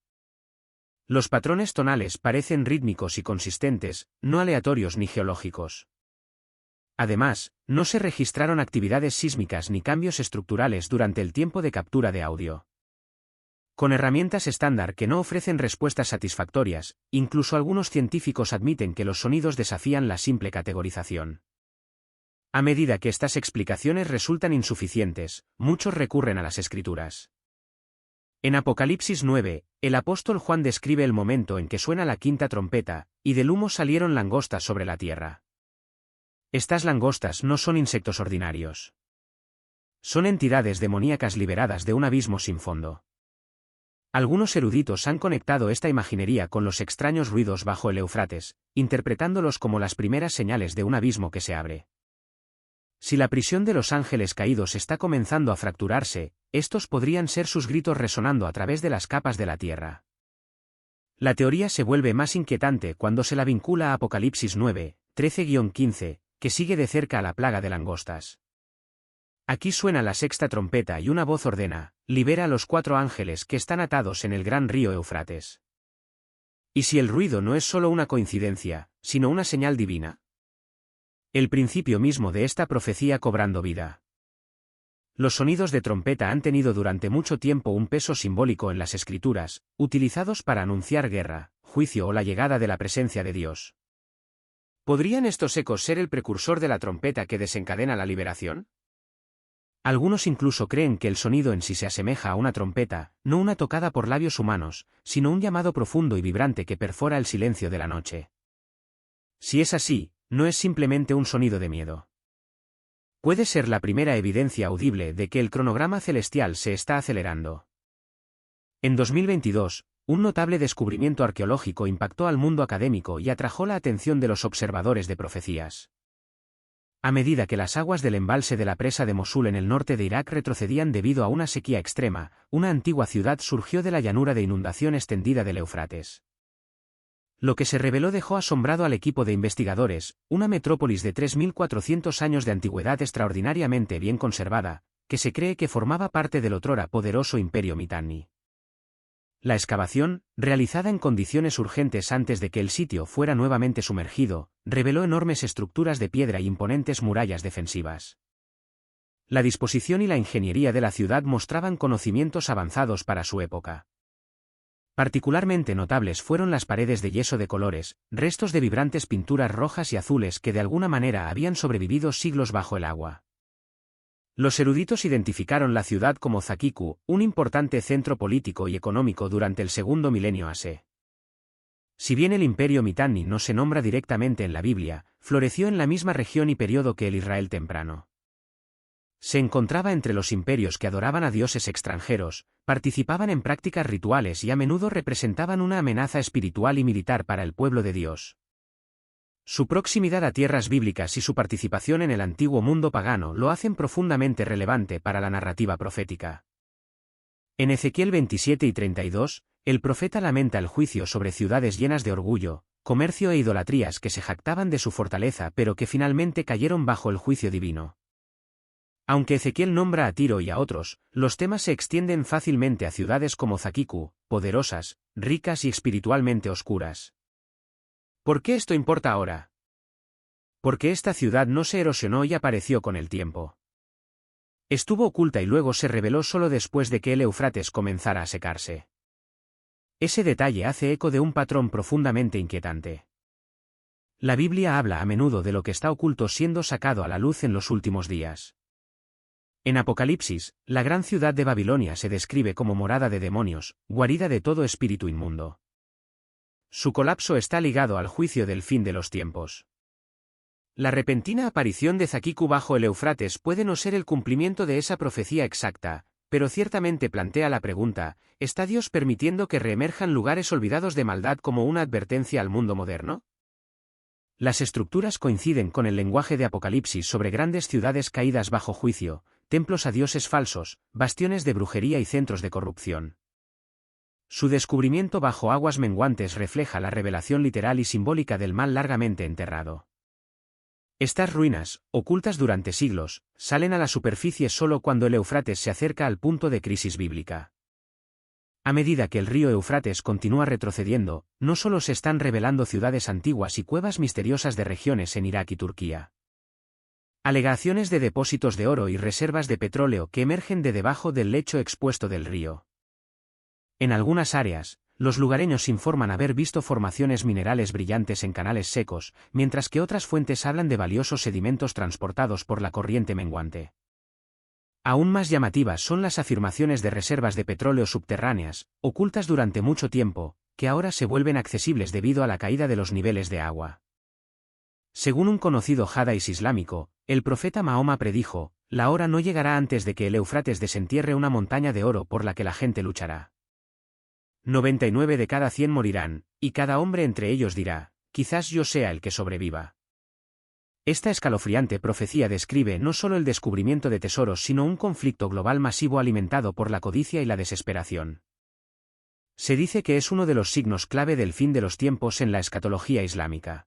Los patrones tonales parecen rítmicos y consistentes, no aleatorios ni geológicos. Además, no se registraron actividades sísmicas ni cambios estructurales durante el tiempo de captura de audio. Con herramientas estándar que no ofrecen respuestas satisfactorias, incluso algunos científicos admiten que los sonidos desafían la simple categorización. A medida que estas explicaciones resultan insuficientes, muchos recurren a las Escrituras. En Apocalipsis 9, el apóstol Juan describe el momento en que suena la quinta trompeta, y del humo salieron langostas sobre la tierra. Estas langostas no son insectos ordinarios. Son entidades demoníacas liberadas de un abismo sin fondo. Algunos eruditos han conectado esta imaginería con los extraños ruidos bajo el Éufrates, interpretándolos como las primeras señales de un abismo que se abre. Si la prisión de los ángeles caídos está comenzando a fracturarse, estos podrían ser sus gritos resonando a través de las capas de la tierra. La teoría se vuelve más inquietante cuando se la vincula a Apocalipsis 9, 13-15, que sigue de cerca a la plaga de langostas. Aquí suena la sexta trompeta y una voz ordena, libera a los 4 ángeles que están atados en el gran río Éufrates. ¿Y si el ruido no es solo una coincidencia, sino una señal divina? El principio mismo de esta profecía cobrando vida. Los sonidos de trompeta han tenido durante mucho tiempo un peso simbólico en las escrituras, utilizados para anunciar guerra, juicio o la llegada de la presencia de Dios. ¿Podrían estos ecos ser el precursor de la trompeta que desencadena la liberación? Algunos incluso creen que el sonido en sí se asemeja a una trompeta, no una tocada por labios humanos, sino un llamado profundo y vibrante que perfora el silencio de la noche. Si es así, no es simplemente un sonido de miedo. Puede ser la primera evidencia audible de que el cronograma celestial se está acelerando. En 2022, un notable descubrimiento arqueológico impactó al mundo académico y atrajo la atención de los observadores de profecías. A medida que las aguas del embalse de la presa de Mosul en el norte de Irak retrocedían debido a una sequía extrema, una antigua ciudad surgió de la llanura de inundación extendida del Éufrates. Lo que se reveló dejó asombrado al equipo de investigadores, una metrópolis de 3.400 años de antigüedad extraordinariamente bien conservada, que se cree que formaba parte del otrora poderoso imperio Mitanni. La excavación, realizada en condiciones urgentes antes de que el sitio fuera nuevamente sumergido, reveló enormes estructuras de piedra y imponentes murallas defensivas. La disposición y la ingeniería de la ciudad mostraban conocimientos avanzados para su época. Particularmente notables fueron las paredes de yeso de colores, restos de vibrantes pinturas rojas y azules que de alguna manera habían sobrevivido siglos bajo el agua. Los eruditos identificaron la ciudad como Zaqiqu, un importante centro político y económico durante el segundo milenio A.C. Si bien el imperio Mitanni no se nombra directamente en la Biblia, floreció en la misma región y periodo que el Israel temprano. Se encontraba entre los imperios que adoraban a dioses extranjeros, participaban en prácticas rituales y a menudo representaban una amenaza espiritual y militar para el pueblo de Dios. Su proximidad a tierras bíblicas y su participación en el antiguo mundo pagano lo hacen profundamente relevante para la narrativa profética. En Ezequiel 27 y 32, el profeta lamenta el juicio sobre ciudades llenas de orgullo, comercio e idolatrías que se jactaban de su fortaleza pero que finalmente cayeron bajo el juicio divino. Aunque Ezequiel nombra a Tiro y a otros, los temas se extienden fácilmente a ciudades como Zaqiqu, poderosas, ricas y espiritualmente oscuras. ¿Por qué esto importa ahora? Porque esta ciudad no se erosionó y apareció con el tiempo. Estuvo oculta y luego se reveló solo después de que el Éufrates comenzara a secarse. Ese detalle hace eco de un patrón profundamente inquietante. La Biblia habla a menudo de lo que está oculto siendo sacado a la luz en los últimos días. En Apocalipsis, la gran ciudad de Babilonia se describe como morada de demonios, guarida de todo espíritu inmundo. Su colapso está ligado al juicio del fin de los tiempos. La repentina aparición de Zaqiqu bajo el Éufrates puede no ser el cumplimiento de esa profecía exacta, pero ciertamente plantea la pregunta, ¿está Dios permitiendo que reemerjan lugares olvidados de maldad como una advertencia al mundo moderno? Las estructuras coinciden con el lenguaje de Apocalipsis sobre grandes ciudades caídas bajo juicio, templos a dioses falsos, bastiones de brujería y centros de corrupción. Su descubrimiento bajo aguas menguantes refleja la revelación literal y simbólica del mal largamente enterrado. Estas ruinas, ocultas durante siglos, salen a la superficie solo cuando el Éufrates se acerca al punto de crisis bíblica. A medida que el río Éufrates continúa retrocediendo, no solo se están revelando ciudades antiguas y cuevas misteriosas de regiones en Irak y Turquía. Alegaciones de depósitos de oro y reservas de petróleo que emergen de debajo del lecho expuesto del río. En algunas áreas, los lugareños informan haber visto formaciones minerales brillantes en canales secos, mientras que otras fuentes hablan de valiosos sedimentos transportados por la corriente menguante. Aún más llamativas son las afirmaciones de reservas de petróleo subterráneas, ocultas durante mucho tiempo, que ahora se vuelven accesibles debido a la caída de los niveles de agua. Según un conocido hadís islámico, el profeta Mahoma predijo, la hora no llegará antes de que el Éufrates desentierre una montaña de oro por la que la gente luchará. 99 de cada 100 morirán, y cada hombre entre ellos dirá, quizás yo sea el que sobreviva. Esta escalofriante profecía describe no solo el descubrimiento de tesoros sino un conflicto global masivo alimentado por la codicia y la desesperación. Se dice que es uno de los signos clave del fin de los tiempos en la escatología islámica.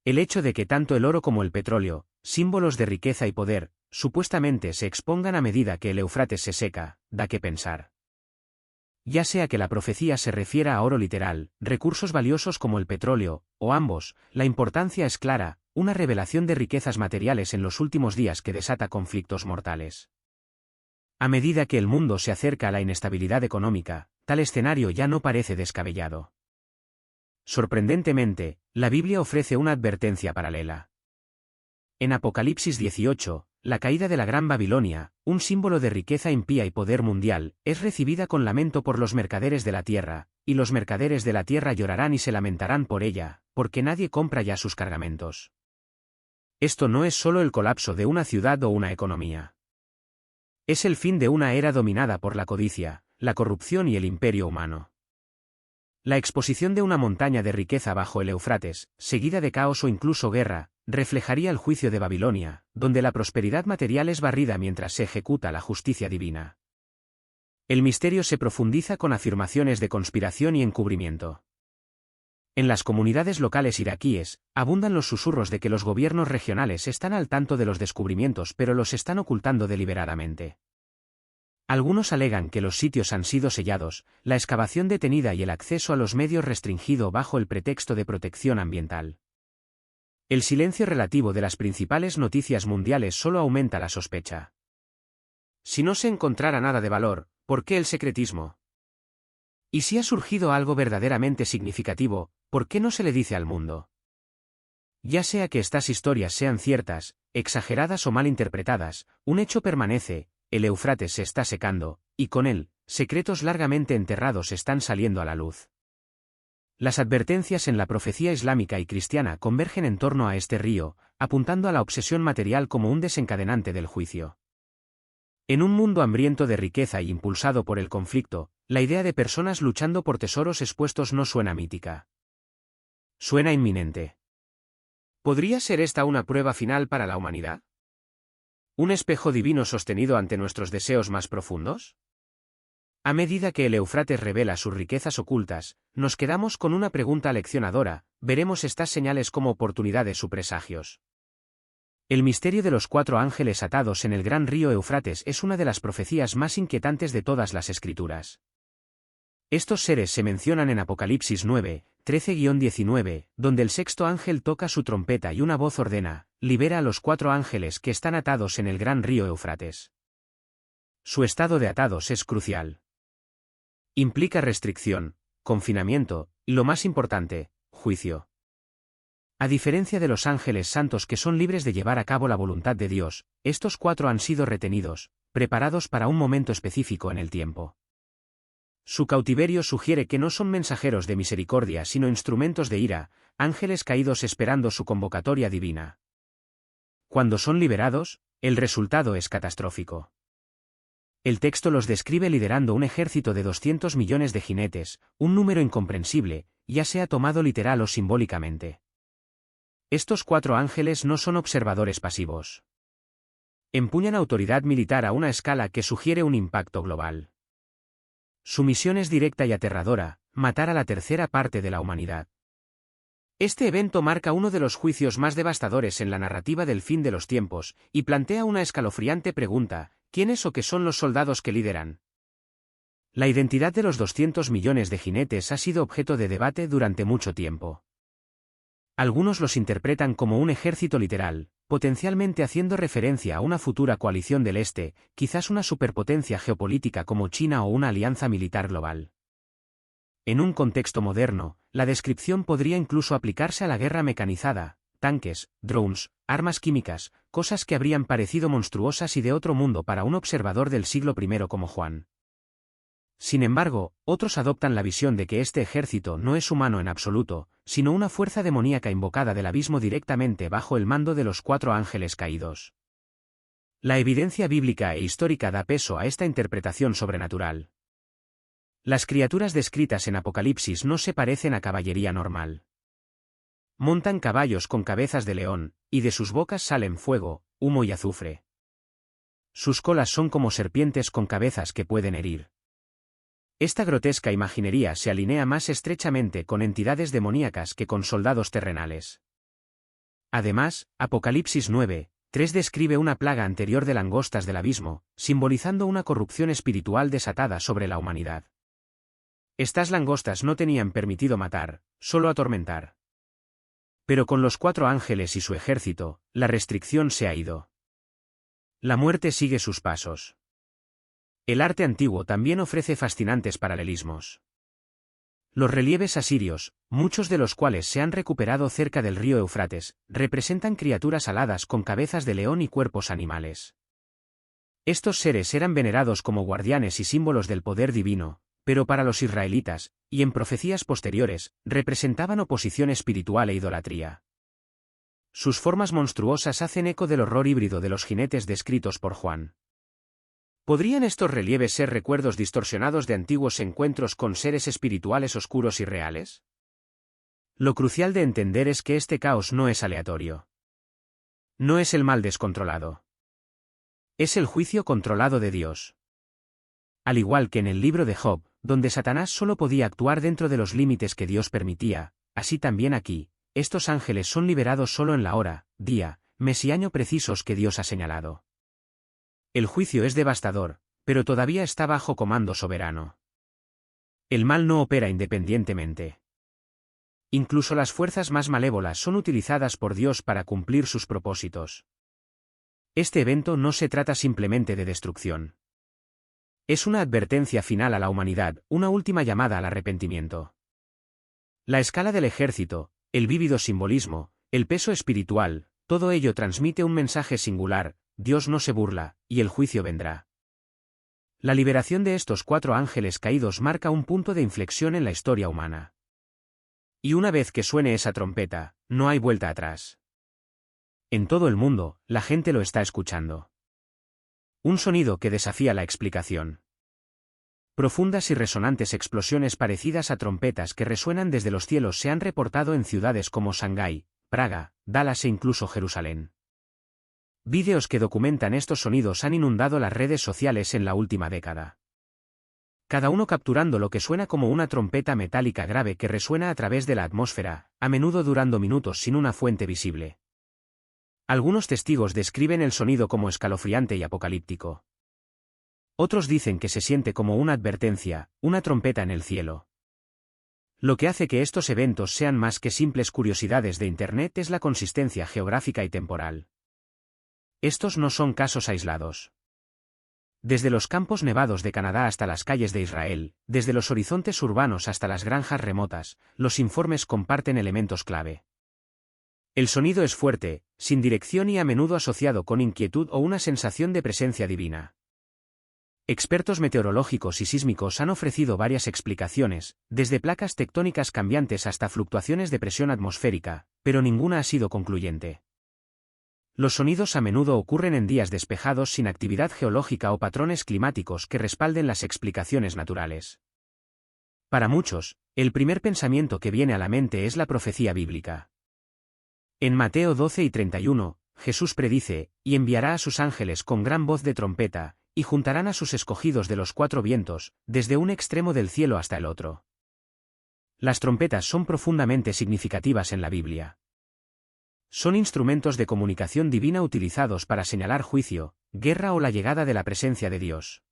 El hecho de que tanto el oro como el petróleo, símbolos de riqueza y poder, supuestamente se expongan a medida que el Éufrates se seca, da que pensar. Ya sea que la profecía se refiera a oro literal, recursos valiosos como el petróleo, o ambos, la importancia es clara, una revelación de riquezas materiales en los últimos días que desata conflictos mortales. A medida que el mundo se acerca a la inestabilidad económica, tal escenario ya no parece descabellado. Sorprendentemente, la Biblia ofrece una advertencia paralela. En Apocalipsis 18, la caída de la Gran Babilonia, un símbolo de riqueza impía y poder mundial, es recibida con lamento por los mercaderes de la tierra, y los mercaderes de la tierra llorarán y se lamentarán por ella, porque nadie compra ya sus cargamentos. Esto no es solo el colapso de una ciudad o una economía. Es el fin de una era dominada por la codicia, la corrupción y el imperio humano. La exposición de una montaña de riqueza bajo el Éufrates, seguida de caos o incluso guerra, reflejaría el juicio de Babilonia, donde la prosperidad material es barrida mientras se ejecuta la justicia divina. El misterio se profundiza con afirmaciones de conspiración y encubrimiento. En las comunidades locales iraquíes, abundan los susurros de que los gobiernos regionales están al tanto de los descubrimientos pero los están ocultando deliberadamente. Algunos alegan que los sitios han sido sellados, la excavación detenida y el acceso a los medios restringido bajo el pretexto de protección ambiental. El silencio relativo de las principales noticias mundiales solo aumenta la sospecha. Si no se encontrara nada de valor, ¿por qué el secretismo? Y si ha surgido algo verdaderamente significativo, ¿por qué no se le dice al mundo? Ya sea que estas historias sean ciertas, exageradas o mal interpretadas, un hecho permanece: el Éufrates se está secando, y con él, secretos largamente enterrados están saliendo a la luz. Las advertencias en la profecía islámica y cristiana convergen en torno a este río, apuntando a la obsesión material como un desencadenante del juicio. En un mundo hambriento de riqueza y impulsado por el conflicto, la idea de personas luchando por tesoros expuestos no suena mítica. Suena inminente. ¿Podría ser esta una prueba final para la humanidad? ¿Un espejo divino sostenido ante nuestros deseos más profundos? A medida que el Éufrates revela sus riquezas ocultas, nos quedamos con una pregunta leccionadora: ¿veremos estas señales como oportunidades o presagios? El misterio de los 4 ángeles atados en el gran río Éufrates es una de las profecías más inquietantes de todas las Escrituras. Estos seres se mencionan en Apocalipsis 9, 13-19, donde el 6º ángel toca su trompeta y una voz ordena: libera a los 4 ángeles que están atados en el gran río Éufrates. Su estado de atados es crucial. Implica restricción, confinamiento, y lo más importante, juicio. A diferencia de los ángeles santos que son libres de llevar a cabo la voluntad de Dios, estos 4 han sido retenidos, preparados para un momento específico en el tiempo. Su cautiverio sugiere que no son mensajeros de misericordia sino instrumentos de ira, ángeles caídos esperando su convocatoria divina. Cuando son liberados, el resultado es catastrófico. El texto los describe liderando un ejército de 200 millones de jinetes, un número incomprensible, ya sea tomado literal o simbólicamente. Estos 4 ángeles no son observadores pasivos. Empuñan autoridad militar a una escala que sugiere un impacto global. Su misión es directa y aterradora: matar a la tercera parte de la humanidad. Este evento marca uno de los juicios más devastadores en la narrativa del fin de los tiempos, y plantea una escalofriante pregunta: ¿quiénes o qué son los soldados que lideran? La identidad de los 200 millones de jinetes ha sido objeto de debate durante mucho tiempo. Algunos los interpretan como un ejército literal, potencialmente haciendo referencia a una futura coalición del Este, quizás una superpotencia geopolítica como China o una alianza militar global. En un contexto moderno, la descripción podría incluso aplicarse a la guerra mecanizada: tanques, drones, armas químicas, cosas que habrían parecido monstruosas y de otro mundo para un observador del siglo I como Juan. Sin embargo, otros adoptan la visión de que este ejército no es humano en absoluto, sino una fuerza demoníaca invocada del abismo directamente bajo el mando de los 4 ángeles caídos. La evidencia bíblica e histórica da peso a esta interpretación sobrenatural. Las criaturas descritas en Apocalipsis no se parecen a caballería normal. Montan caballos con cabezas de león, y de sus bocas salen fuego, humo y azufre. Sus colas son como serpientes con cabezas que pueden herir. Esta grotesca imaginería se alinea más estrechamente con entidades demoníacas que con soldados terrenales. Además, Apocalipsis 9, 3 describe una plaga anterior de langostas del abismo, simbolizando una corrupción espiritual desatada sobre la humanidad. Estas langostas no tenían permitido matar, solo atormentar. Pero con los 4 ángeles y su ejército, la restricción se ha ido. La muerte sigue sus pasos. El arte antiguo también ofrece fascinantes paralelismos. Los relieves asirios, muchos de los cuales se han recuperado cerca del río Éufrates, representan criaturas aladas con cabezas de león y cuerpos animales. Estos seres eran venerados como guardianes y símbolos del poder divino, pero para los israelitas, y en profecías posteriores, representaban oposición espiritual e idolatría. Sus formas monstruosas hacen eco del horror híbrido de los jinetes descritos por Juan. ¿Podrían estos relieves ser recuerdos distorsionados de antiguos encuentros con seres espirituales oscuros y reales? Lo crucial de entender es que este caos no es aleatorio. No es el mal descontrolado. Es el juicio controlado de Dios. Al igual que en el libro de Job, donde Satanás solo podía actuar dentro de los límites que Dios permitía, así también aquí, estos ángeles son liberados solo en la hora, día, mes y año precisos que Dios ha señalado. El juicio es devastador, pero todavía está bajo comando soberano. El mal no opera independientemente. Incluso las fuerzas más malévolas son utilizadas por Dios para cumplir sus propósitos. Este evento no se trata simplemente de destrucción. Es una advertencia final a la humanidad, una última llamada al arrepentimiento. La escala del ejército, el vívido simbolismo, el peso espiritual, todo ello transmite un mensaje singular: Dios no se burla, y el juicio vendrá. La liberación de estos 4 ángeles caídos marca un punto de inflexión en la historia humana. Y una vez que suene esa trompeta, no hay vuelta atrás. En todo el mundo, la gente lo está escuchando. Un sonido que desafía la explicación. Profundas y resonantes explosiones parecidas a trompetas que resuenan desde los cielos se han reportado en ciudades como Shanghái, Praga, Dallas e incluso Jerusalén. Vídeos que documentan estos sonidos han inundado las redes sociales en la última década. Cada uno capturando lo que suena como una trompeta metálica grave que resuena a través de la atmósfera, a menudo durando minutos sin una fuente visible. Algunos testigos describen el sonido como escalofriante y apocalíptico. Otros dicen que se siente como una advertencia, una trompeta en el cielo. Lo que hace que estos eventos sean más que simples curiosidades de Internet es la consistencia geográfica y temporal. Estos no son casos aislados. Desde los campos nevados de Canadá hasta las calles de Israel, desde los horizontes urbanos hasta las granjas remotas, los informes comparten elementos clave. El sonido es fuerte, sin dirección y a menudo asociado con inquietud o una sensación de presencia divina. Expertos meteorológicos y sísmicos han ofrecido varias explicaciones, desde placas tectónicas cambiantes hasta fluctuaciones de presión atmosférica, pero ninguna ha sido concluyente. Los sonidos a menudo ocurren en días despejados sin actividad geológica o patrones climáticos que respalden las explicaciones naturales. Para muchos, el primer pensamiento que viene a la mente es la profecía bíblica. En Mateo 12:31, Jesús predice: «Y enviará a sus ángeles con gran voz de trompeta, y juntarán a sus escogidos de los 4 vientos, desde un extremo del cielo hasta el otro». Las trompetas son profundamente significativas en la Biblia. Son instrumentos de comunicación divina utilizados para señalar juicio, guerra o la llegada de la presencia de Dios.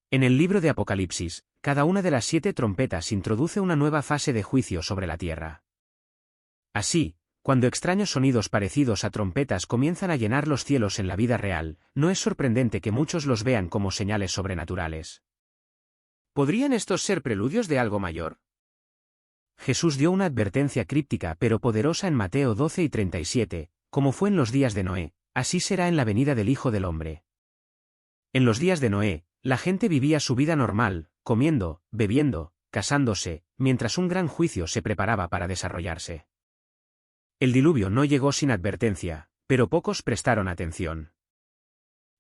En el libro de Apocalipsis, cada una de las 7 trompetas introduce una nueva fase de juicio sobre la tierra. Así, cuando extraños sonidos parecidos a trompetas comienzan a llenar los cielos en la vida real, no es sorprendente que muchos los vean como señales sobrenaturales. ¿Podrían estos ser preludios de algo mayor? Jesús dio una advertencia críptica pero poderosa en Mateo 12:37, como fue en los días de Noé, así será en la venida del Hijo del Hombre. En los días de Noé, la gente vivía su vida normal, comiendo, bebiendo, casándose, mientras un gran juicio se preparaba para desarrollarse. El diluvio no llegó sin advertencia, pero pocos prestaron atención.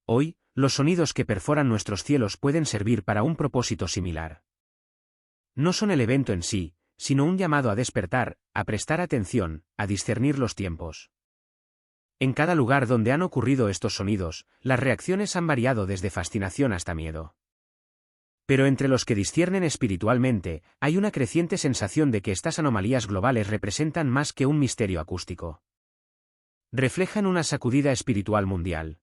Hoy, los sonidos que perforan nuestros cielos pueden servir para un propósito similar. No son el evento en sí, sino un llamado a despertar, a prestar atención, a discernir los tiempos. En cada lugar donde han ocurrido estos sonidos, las reacciones han variado desde fascinación hasta miedo. Pero entre los que disciernen espiritualmente, hay una creciente sensación de que estas anomalías globales representan más que un misterio acústico. Reflejan una sacudida espiritual mundial.